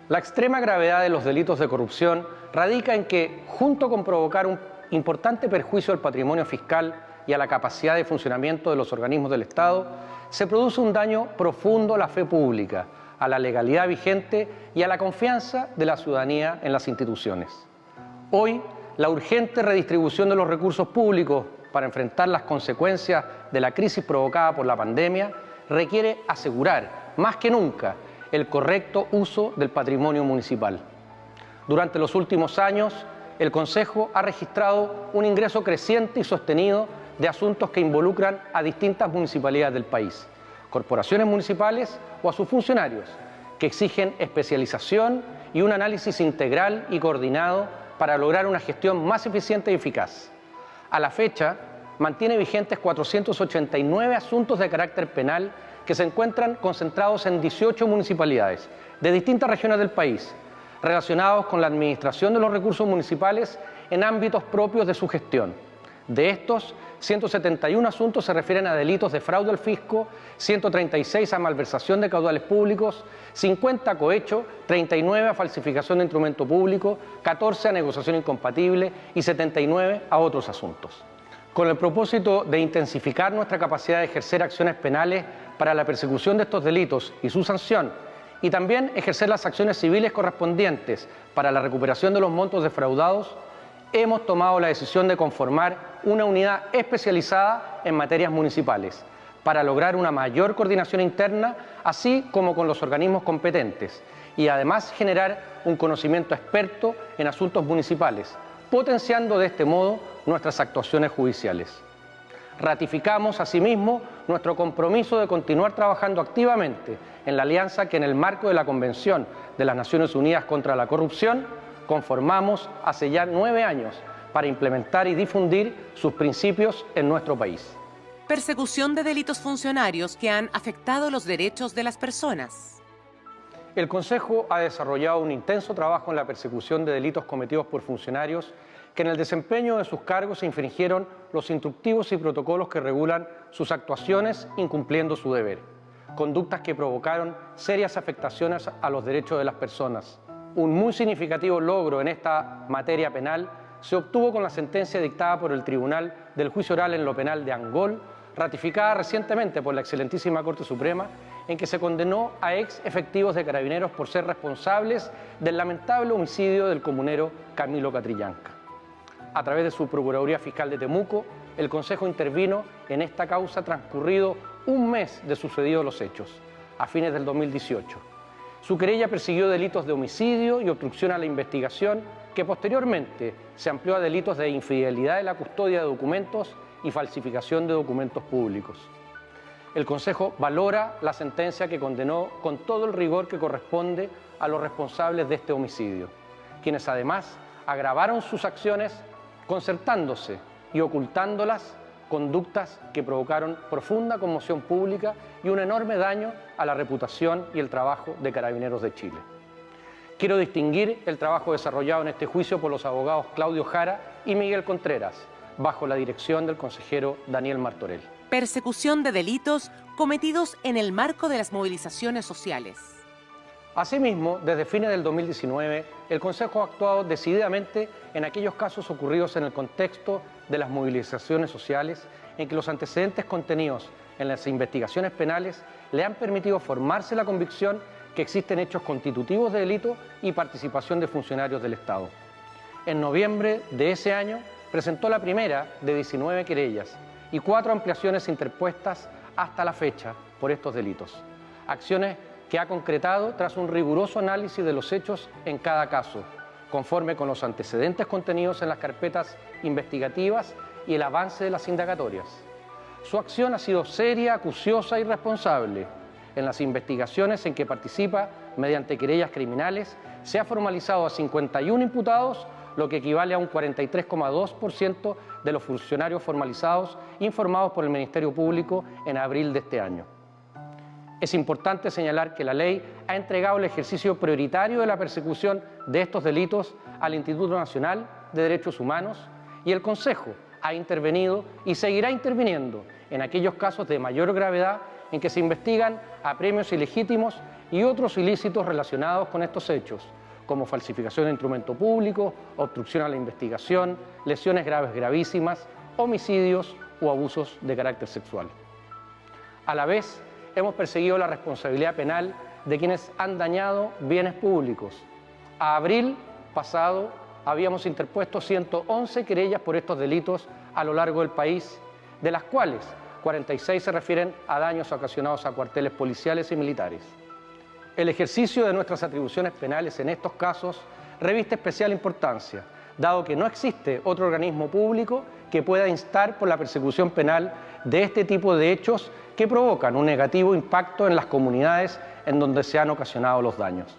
La extrema gravedad de los delitos de corrupción radica en que, junto con provocar un importante perjuicio al patrimonio fiscal y a la capacidad de funcionamiento de los organismos del Estado, se produce un daño profundo a la fe pública, a la legalidad vigente y a la confianza de la ciudadanía en las instituciones. Hoy, la urgente redistribución de los recursos públicos para enfrentar las consecuencias de la crisis provocada por la pandemia requiere asegurar, más que nunca, el correcto uso del patrimonio municipal. Durante los últimos años, el Consejo ha registrado un ingreso creciente y sostenido de asuntos que involucran a distintas municipalidades del país, corporaciones municipales o a sus funcionarios, que exigen especialización y un análisis integral y coordinado para lograr una gestión más eficiente y eficaz. A la fecha, mantiene vigentes 489 asuntos de carácter penal que se encuentran concentrados en 18 municipalidades de distintas regiones del país, relacionados con la administración de los recursos municipales en ámbitos propios de su gestión. De estos, 171 asuntos se refieren a delitos de fraude al fisco, 136 a malversación de caudales públicos, 50 a cohecho, 39 a falsificación de instrumento público, 14 a negociación incompatible y 79 a otros asuntos. Con el propósito de intensificar nuestra capacidad de ejercer acciones penales para la persecución de estos delitos y su sanción, y también ejercer las acciones civiles correspondientes para la recuperación de los montos defraudados, hemos tomado la decisión de conformar una unidad especializada en materias municipales para lograr una mayor coordinación interna, así como con los organismos competentes, y además generar un conocimiento experto en asuntos municipales, potenciando de este modo nuestras actuaciones judiciales. Ratificamos asimismo nuestro compromiso de continuar trabajando activamente en la alianza que en el marco de la Convención de las Naciones Unidas contra la Corrupción conformamos hace ya 9 años para implementar y difundir sus principios en nuestro país.
Persecución de delitos funcionarios que han afectado los derechos de las personas.
El Consejo ha desarrollado un intenso trabajo en la persecución de delitos cometidos por funcionarios que en el desempeño de sus cargos infringieron los instructivos y protocolos que regulan sus actuaciones incumpliendo su deber, conductas que provocaron serias afectaciones a los derechos de las personas. Un muy significativo logro en esta materia penal se obtuvo con la sentencia dictada por el Tribunal del Juicio Oral en lo Penal de Angol, ratificada recientemente por la excelentísima Corte Suprema, en que se condenó a ex efectivos de Carabineros por ser responsables del lamentable homicidio del comunero Camilo Catrillanca. A través de su Procuraduría Fiscal de Temuco, el Consejo intervino en esta causa transcurrido un mes de sucedidos los hechos, a fines del 2018. Su querella persiguió delitos de homicidio y obstrucción a la investigación, que posteriormente se amplió a delitos de infidelidad en la custodia de documentos y falsificación de documentos públicos. El Consejo valora la sentencia que condenó con todo el rigor que corresponde a los responsables de este homicidio, quienes además agravaron sus acciones concertándose y ocultándolas, conductas que provocaron profunda conmoción pública y un enorme daño a la reputación y el trabajo de Carabineros de Chile. Quiero distinguir el trabajo desarrollado en este juicio por los abogados Claudio Jara y Miguel Contreras, bajo la dirección del consejero Daniel Martorell.
Persecución de delitos cometidos en el marco de las movilizaciones sociales.
Asimismo, desde fines del 2019, el Consejo ha actuado decididamente en aquellos casos ocurridos en el contexto de las movilizaciones sociales, en que los antecedentes contenidos en las investigaciones penales le han permitido formarse la convicción que existen hechos constitutivos de delito y participación de funcionarios del Estado. En noviembre de ese año presentó la primera de 19 querellas y 4 ampliaciones interpuestas hasta la fecha por estos delitos. Acciones que ha concretado tras un riguroso análisis de los hechos en cada caso, conforme con los antecedentes contenidos en las carpetas investigativas y el avance de las indagatorias. Su acción ha sido seria, acuciosa y responsable. En las investigaciones en que participa mediante querellas criminales se ha formalizado a 51 imputados, lo que equivale a un 43,2% de los funcionarios formalizados informados por el Ministerio Público en abril de este año. Es importante señalar que la ley ha entregado el ejercicio prioritario de la persecución de estos delitos al Instituto Nacional de Derechos Humanos y el Consejo ha intervenido y seguirá interviniendo en aquellos casos de mayor gravedad en que se investigan apremios ilegítimos y otros ilícitos relacionados con estos hechos, como falsificación de instrumento público, obstrucción a la investigación, lesiones graves gravísimas, homicidios o abusos de carácter sexual. A la vez, hemos perseguido la responsabilidad penal de quienes han dañado bienes públicos. A abril pasado habíamos interpuesto 111 querellas por estos delitos a lo largo del país, de las cuales 46 se refieren a daños ocasionados a cuarteles policiales y militares. El ejercicio de nuestras atribuciones penales en estos casos reviste especial importancia, dado que no existe otro organismo público que pueda instar por la persecución penal de este tipo de hechos que provocan un negativo impacto en las comunidades en donde se han ocasionado los daños.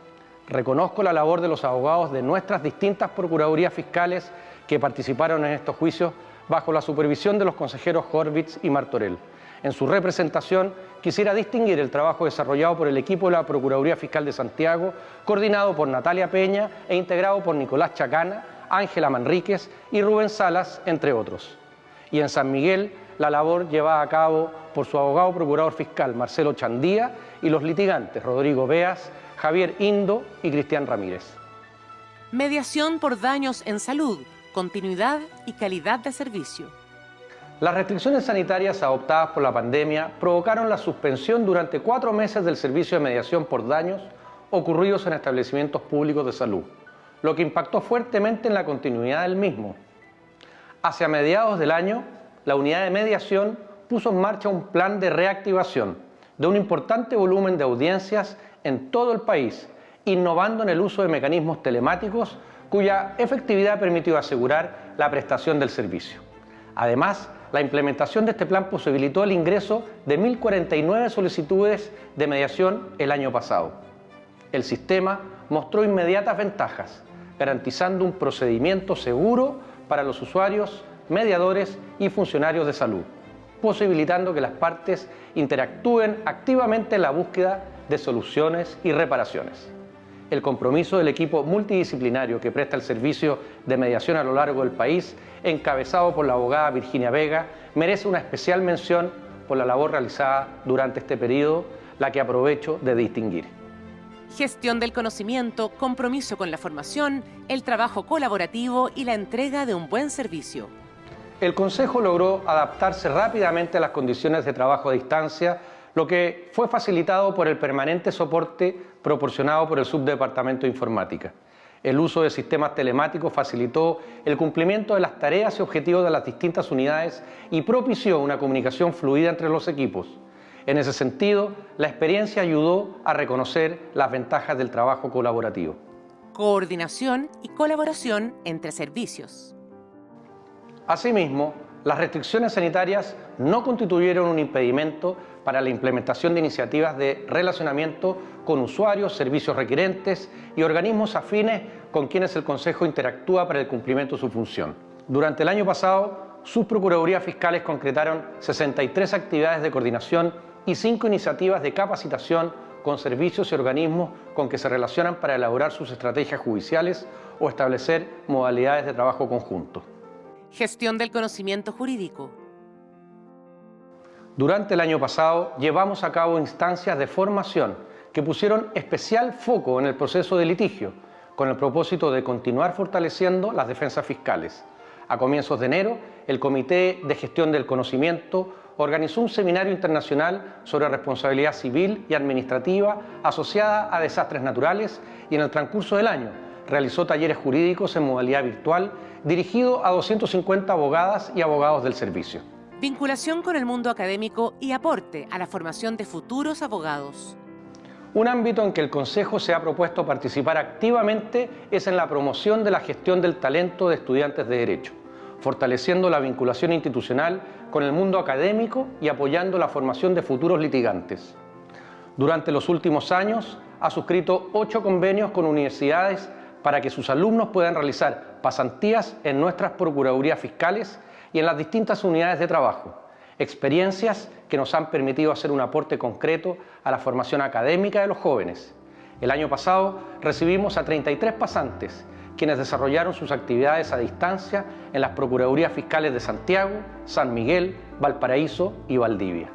Reconozco la labor de los abogados de nuestras distintas procuradurías fiscales que participaron en estos juicios bajo la supervisión de los consejeros Horvitz y Martorell. En su representación, quisiera distinguir el trabajo desarrollado por el equipo de la Procuraduría Fiscal de Santiago, coordinado por Natalia Peña e integrado por Nicolás Chacana, Ángela Manríquez y Rubén Salas, entre otros. Y en San Miguel, la labor llevada a cabo por su abogado procurador fiscal Marcelo Chandía y los litigantes Rodrigo Beas, Javier Indo y Cristian Ramírez.
Mediación por daños en salud, continuidad y calidad de servicio.
Las restricciones sanitarias adoptadas por la pandemia provocaron la suspensión durante 4 meses del servicio de mediación por daños ocurridos en establecimientos públicos de salud, lo que impactó fuertemente en la continuidad del mismo. Hacia mediados del año, la unidad de mediación puso en marcha un plan de reactivación de un importante volumen de audiencias en todo el país, innovando en el uso de mecanismos telemáticos cuya efectividad permitió asegurar la prestación del servicio. Además, la implementación de este plan posibilitó el ingreso de 1.049 solicitudes de mediación el año pasado. El sistema mostró inmediatas ventajas, garantizando un procedimiento seguro para los usuarios, mediadores y funcionarios de salud, posibilitando que las partes interactúen activamente en la búsqueda de soluciones y reparaciones. El compromiso del equipo multidisciplinario que presta el servicio de mediación a lo largo del país, encabezado por la abogada Virginia Vega, merece una especial mención por la labor realizada durante este periodo, la que aprovecho de distinguir.
Gestión del conocimiento, compromiso con la formación, el trabajo colaborativo y la entrega de un buen servicio.
El Consejo logró adaptarse rápidamente a las condiciones de trabajo a distancia, lo que fue facilitado por el permanente soporte proporcionado por el Subdepartamento de Informática. El uso de sistemas telemáticos facilitó el cumplimiento de las tareas y objetivos de las distintas unidades y propició una comunicación fluida entre los equipos. En ese sentido, la experiencia ayudó a reconocer las ventajas del trabajo colaborativo.
Coordinación y colaboración entre servicios.
Asimismo, las restricciones sanitarias no constituyeron un impedimento para la implementación de iniciativas de relacionamiento con usuarios, servicios requerentes y organismos afines con quienes el Consejo interactúa para el cumplimiento de su función. Durante el año pasado, sus procuradurías fiscales concretaron 63 actividades de coordinación y 5 iniciativas de capacitación con servicios y organismos con que se relacionan para elaborar sus estrategias judiciales o establecer modalidades de trabajo conjunto.
Gestión del conocimiento jurídico.
Durante el año pasado llevamos a cabo instancias de formación que pusieron especial foco en el proceso de litigio, con el propósito de continuar fortaleciendo las defensas fiscales. A comienzos de enero, el Comité de Gestión del Conocimiento organizó un seminario internacional sobre responsabilidad civil y administrativa asociada a desastres naturales y en el transcurso del año realizó talleres jurídicos en modalidad virtual dirigido a 250 abogadas y abogados del servicio.
Vinculación con el mundo académico y aporte a la formación de futuros abogados.
Un ámbito en que el Consejo se ha propuesto participar activamente es en la promoción de la gestión del talento de estudiantes de Derecho, fortaleciendo la vinculación institucional con el mundo académico y apoyando la formación de futuros litigantes. Durante los últimos años ha suscrito 8 convenios con universidades para que sus alumnos puedan realizar pasantías en nuestras procuradurías fiscales y en las distintas unidades de trabajo, experiencias que nos han permitido hacer un aporte concreto a la formación académica de los jóvenes. El año pasado recibimos a 33 pasantes, quienes desarrollaron sus actividades a distancia en las procuradurías fiscales de Santiago, San Miguel, Valparaíso y Valdivia.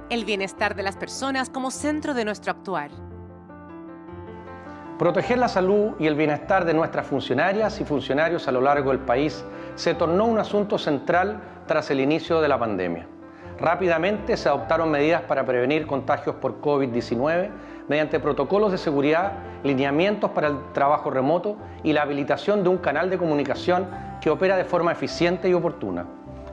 El bienestar de las personas como centro de nuestro actuar.
Proteger la salud y el bienestar de nuestras funcionarias y funcionarios a lo largo del país se tornó un asunto central tras el inicio de la pandemia. Rápidamente se adoptaron medidas para prevenir contagios por COVID-19 mediante protocolos de seguridad, lineamientos para el trabajo remoto y la habilitación de un canal de comunicación que opera de forma eficiente y oportuna.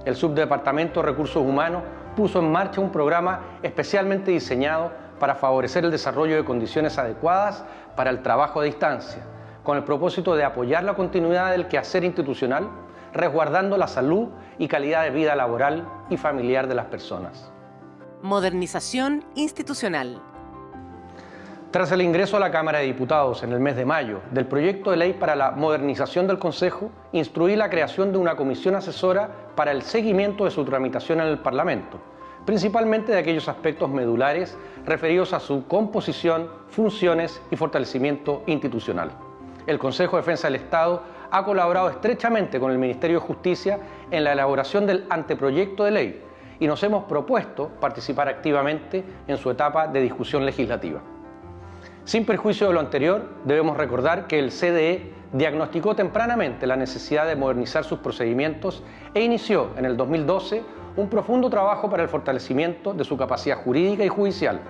El Subdepartamento de Recursos Humanos puso en marcha un programa especialmente diseñado para favorecer el desarrollo de condiciones adecuadas para el trabajo a distancia, con el propósito de apoyar la continuidad del quehacer institucional, resguardando la salud y calidad de vida laboral y familiar de las personas.
Modernización institucional.
Tras el ingreso a la Cámara de Diputados en el mes de mayo del proyecto de ley para la modernización del Consejo, instruí la creación de una comisión asesora para el seguimiento de su tramitación en el Parlamento, principalmente de aquellos aspectos medulares referidos a su composición, funciones y fortalecimiento institucional. El Consejo de Defensa del Estado ha colaborado estrechamente con el Ministerio de Justicia en la elaboración del anteproyecto de ley y nos hemos propuesto participar activamente en su etapa de discusión legislativa. Sin perjuicio de lo anterior, debemos recordar que el CDE diagnosticó tempranamente la necesidad de modernizar sus procedimientos e inició en el 2012 un profundo trabajo para el fortalecimiento de su capacidad jurídica y judicial.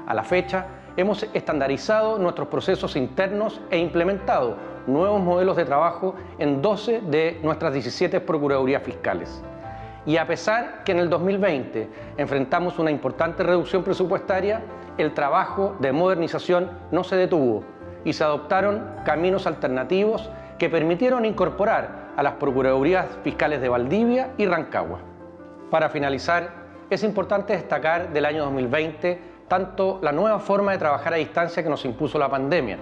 A la fecha, hemos estandarizado nuestros procesos internos e implementado nuevos modelos de trabajo en 12 de nuestras 17 procuradurías fiscales. Y a pesar que en el 2020 enfrentamos una importante reducción presupuestaria, el trabajo de modernización no se detuvo y se adoptaron caminos alternativos que permitieron incorporar a las procuradurías fiscales de Valdivia y Rancagua. Para finalizar, es importante destacar del año 2020 tanto la nueva forma de trabajar a distancia que nos impuso la pandemia,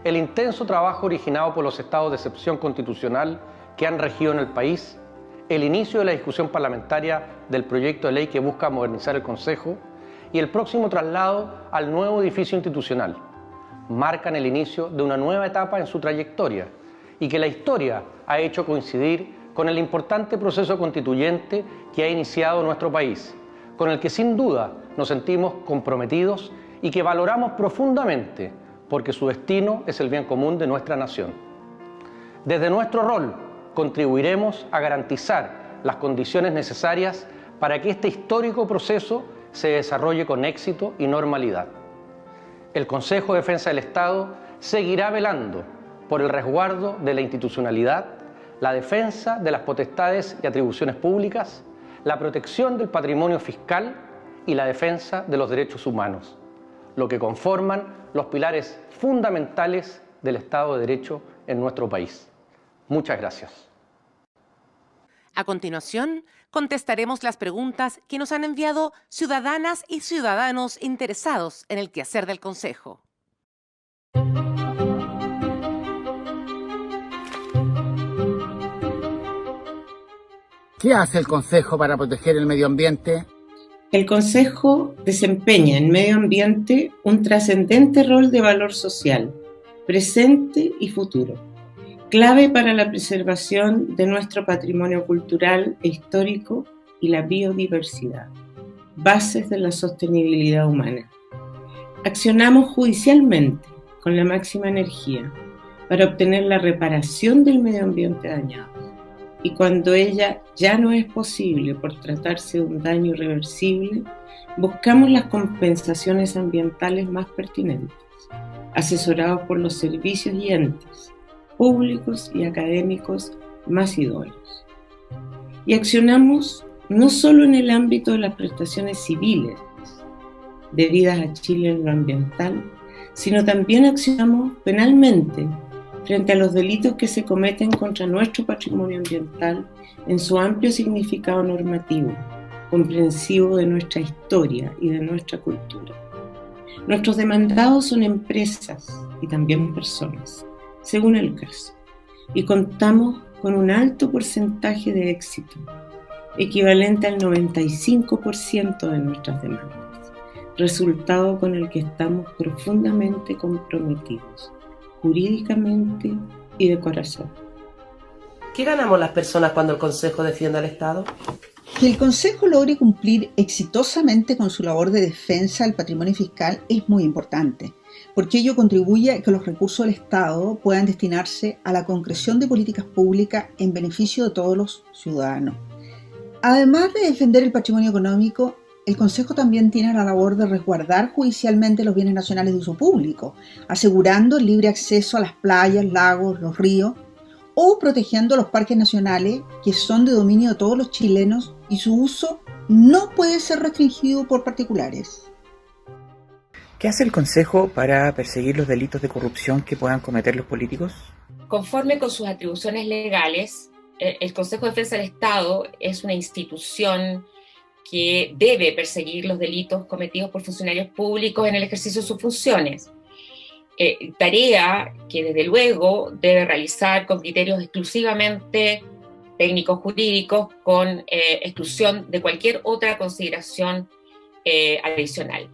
el intenso trabajo originado por los estados de excepción constitucional que han regido en el país, el inicio de la discusión parlamentaria del proyecto de ley que busca modernizar el Consejo y el próximo traslado al nuevo edificio institucional. Marcan el inicio de una nueva etapa en su trayectoria y que la historia ha hecho coincidir con el importante proceso constituyente que ha iniciado nuestro país, con el que sin duda nos sentimos comprometidos y que valoramos profundamente porque su destino es el bien común de nuestra nación. Desde nuestro rol contribuiremos a garantizar las condiciones necesarias para que este histórico proceso se desarrolle con éxito y normalidad. El Consejo de Defensa del Estado seguirá velando por el resguardo de la institucionalidad, la defensa de las potestades y atribuciones públicas, la protección del patrimonio fiscal y la defensa de los derechos humanos, lo que conforman los pilares fundamentales del Estado de Derecho en nuestro país. Muchas gracias.
A continuación, contestaremos las preguntas que nos han enviado ciudadanas y ciudadanos interesados en el quehacer del Consejo.
¿Qué hace el Consejo para proteger el medio ambiente?
El Consejo desempeña en medio ambiente un trascendente rol de valor social, presente y futuro, clave para la preservación de nuestro patrimonio cultural e histórico y la biodiversidad, bases de la sostenibilidad humana. Accionamos judicialmente con la máxima energía para obtener la reparación del medio ambiente dañado. Y cuando ella ya no es posible por tratarse de un daño irreversible, buscamos las compensaciones ambientales más pertinentes, asesorados por los servicios y entes públicos y académicos más idóneos. Y accionamos no solo en el ámbito de las prestaciones civiles, debidas a Chile en lo ambiental, sino también accionamos penalmente frente a los delitos que se cometen contra nuestro patrimonio ambiental en su amplio significado normativo, comprensivo de nuestra historia y de nuestra cultura. Nuestros demandados son empresas y también personas, según el caso, y contamos con un alto porcentaje de éxito, equivalente al 95% de nuestras demandas, resultado con el que estamos profundamente comprometidos, jurídicamente y de corazón.
¿Qué ganamos las personas cuando el Consejo defiende al Estado?
Que el Consejo logre cumplir exitosamente con su labor de defensa del patrimonio fiscal es muy importante, porque ello contribuye a que los recursos del Estado puedan destinarse a la concreción de políticas públicas en beneficio de todos los ciudadanos. Además de defender el patrimonio económico, el Consejo también tiene la labor de resguardar judicialmente los bienes nacionales de uso público, asegurando el libre acceso a las playas, lagos, los ríos, o protegiendo los parques nacionales que son de dominio de todos los chilenos y su uso no puede ser restringido por particulares.
¿Qué hace el Consejo para perseguir los delitos de corrupción que puedan cometer los políticos?
Conforme con sus atribuciones legales, el Consejo de Defensa del Estado es una institución que debe perseguir los delitos cometidos por funcionarios públicos en el ejercicio de sus funciones. Tarea que desde luego debe realizar con criterios exclusivamente técnicos jurídicos, con exclusión de cualquier otra consideración adicional.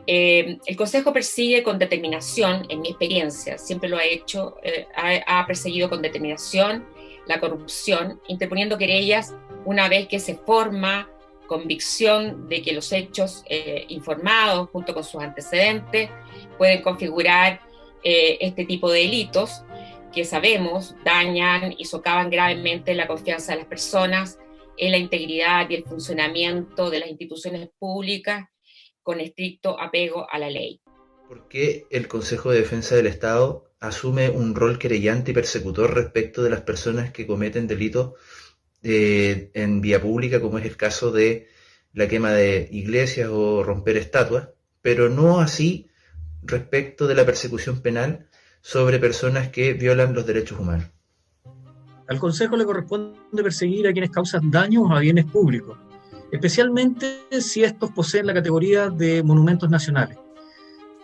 El Consejo persigue con determinación, en mi experiencia, siempre lo ha hecho, ha perseguido con determinación la corrupción, interponiendo querellas una vez que se forma convicción de que los hechos informados junto con sus antecedentes pueden configurar este tipo de delitos que sabemos dañan y socavan gravemente la confianza de las personas en la integridad y el funcionamiento de las instituciones públicas con estricto apego a la ley.
¿Por qué el Consejo de Defensa del Estado asume un rol querellante y persecutor respecto de las personas que cometen delitos en vía pública, como es el caso de la quema de iglesias o romper estatuas, pero no así respecto de la persecución penal sobre personas que violan los derechos humanos?
Al Consejo le corresponde perseguir a quienes causan daños a bienes públicos, especialmente si estos poseen la categoría de monumentos nacionales.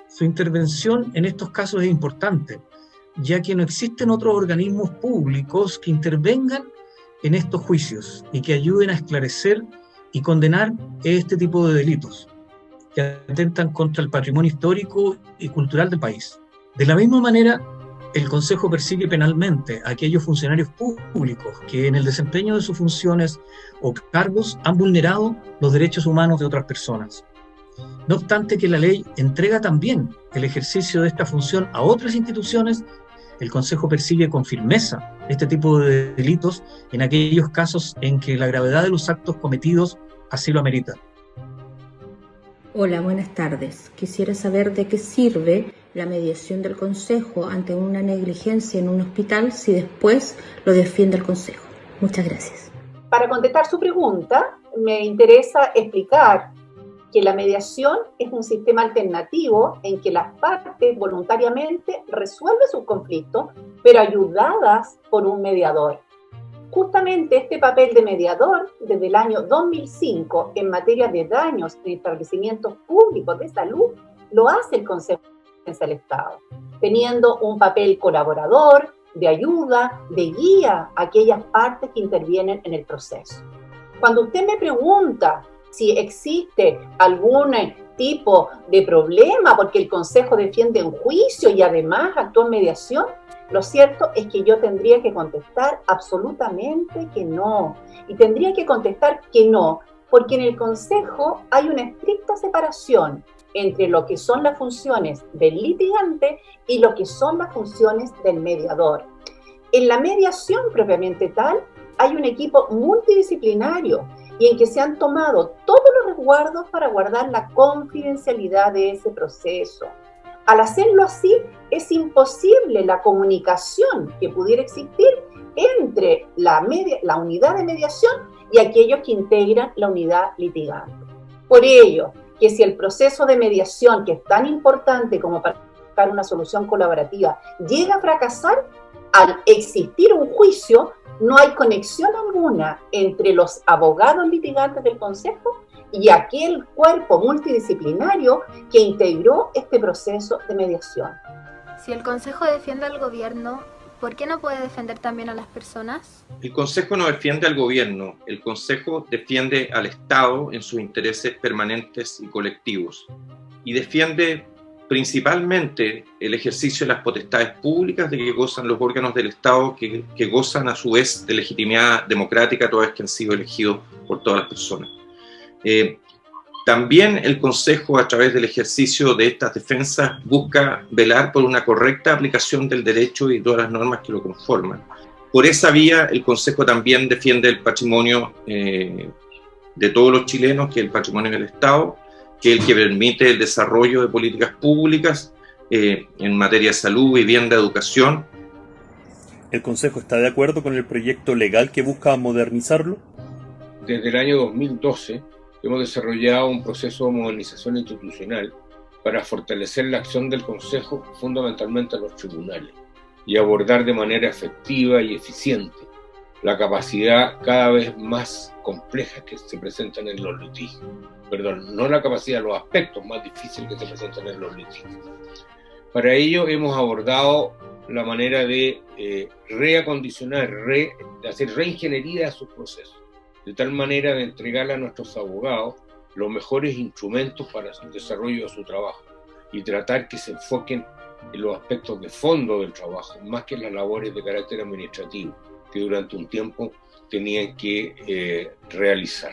Su intervención en estos casos es importante, ya que no existen otros organismos públicos que intervengan en estos juicios y que ayuden a esclarecer y condenar este tipo de delitos que atentan contra el patrimonio histórico y cultural del país. De la misma manera, el Consejo persigue penalmente a aquellos funcionarios públicos que en el desempeño de sus funciones o cargos han vulnerado los derechos humanos de otras personas. No obstante que la ley entrega también el ejercicio de esta función a otras instituciones, el Consejo persigue con firmeza este tipo de delitos en aquellos casos en que la gravedad de los actos cometidos así lo amerita.
Hola, buenas tardes. Quisiera saber de qué sirve la mediación del Consejo ante una negligencia en un hospital si después lo defiende el Consejo. Muchas gracias.
Para contestar su pregunta, me interesa explicar que la mediación es un sistema alternativo en que las partes voluntariamente resuelven sus conflictos, pero ayudadas por un mediador. Justamente este papel de mediador, desde el año 2005, en materia de daños en establecimientos públicos de salud, lo hace el Consejo de Defensa del Estado, teniendo un papel colaborador, de ayuda, de guía a aquellas partes que intervienen en el proceso. Cuando usted me pregunta si existe algún tipo de problema porque el Consejo defiende en juicio y además actúa en mediación, lo cierto es que yo tendría que contestar absolutamente que no. Y tendría que contestar que no, porque en el Consejo hay una estricta separación entre lo que son las funciones del litigante y lo que son las funciones del mediador. En la mediación propiamente tal, hay un equipo multidisciplinario y en que se han tomado todos los resguardos para guardar la confidencialidad de ese proceso. Al hacerlo así, es imposible la comunicación que pudiera existir entre la unidad de mediación y aquellos que integran la unidad litigante. Por ello, que si el proceso de mediación, que es tan importante como para buscar una solución colaborativa llega a fracasar, al existir un juicio, no hay conexión alguna entre los abogados litigantes del Consejo y aquel cuerpo multidisciplinario que integró este proceso de mediación.
Si el Consejo defiende al gobierno, ¿por qué no puede defender también a las personas?
El Consejo no defiende al gobierno, el Consejo defiende al Estado en sus intereses permanentes y colectivos, y defiende principalmente el ejercicio de las potestades públicas de que gozan los órganos del Estado, que gozan a su vez de legitimidad democrática toda vez que han sido elegidos por todas las personas. También el Consejo, a través del ejercicio de estas defensas, busca velar por una correcta aplicación del derecho y todas las normas que lo conforman. Por esa vía, el Consejo también defiende el patrimonio de todos los chilenos, que es el patrimonio del Estado, que es el que permite el desarrollo de políticas públicas en materia de salud, vivienda, educación.
¿El Consejo está de acuerdo con el proyecto legal que busca modernizarlo?
Desde el año 2012 hemos desarrollado un proceso de modernización institucional para fortalecer la acción del Consejo, fundamentalmente a los tribunales, y abordar de manera efectiva y eficiente la capacidad cada vez más compleja que se presentan en los litigios. Perdón, no la capacidad, los aspectos más difíciles que se presentan en los litigios. Para ello hemos abordado la manera de reacondicionar, de hacer reingeniería de sus procesos, de tal manera de entregarle a nuestros abogados los mejores instrumentos para el desarrollo de su trabajo y tratar que se enfoquen en los aspectos de fondo del trabajo, más que en las labores de carácter administrativo, que durante un tiempo tenían que realizar.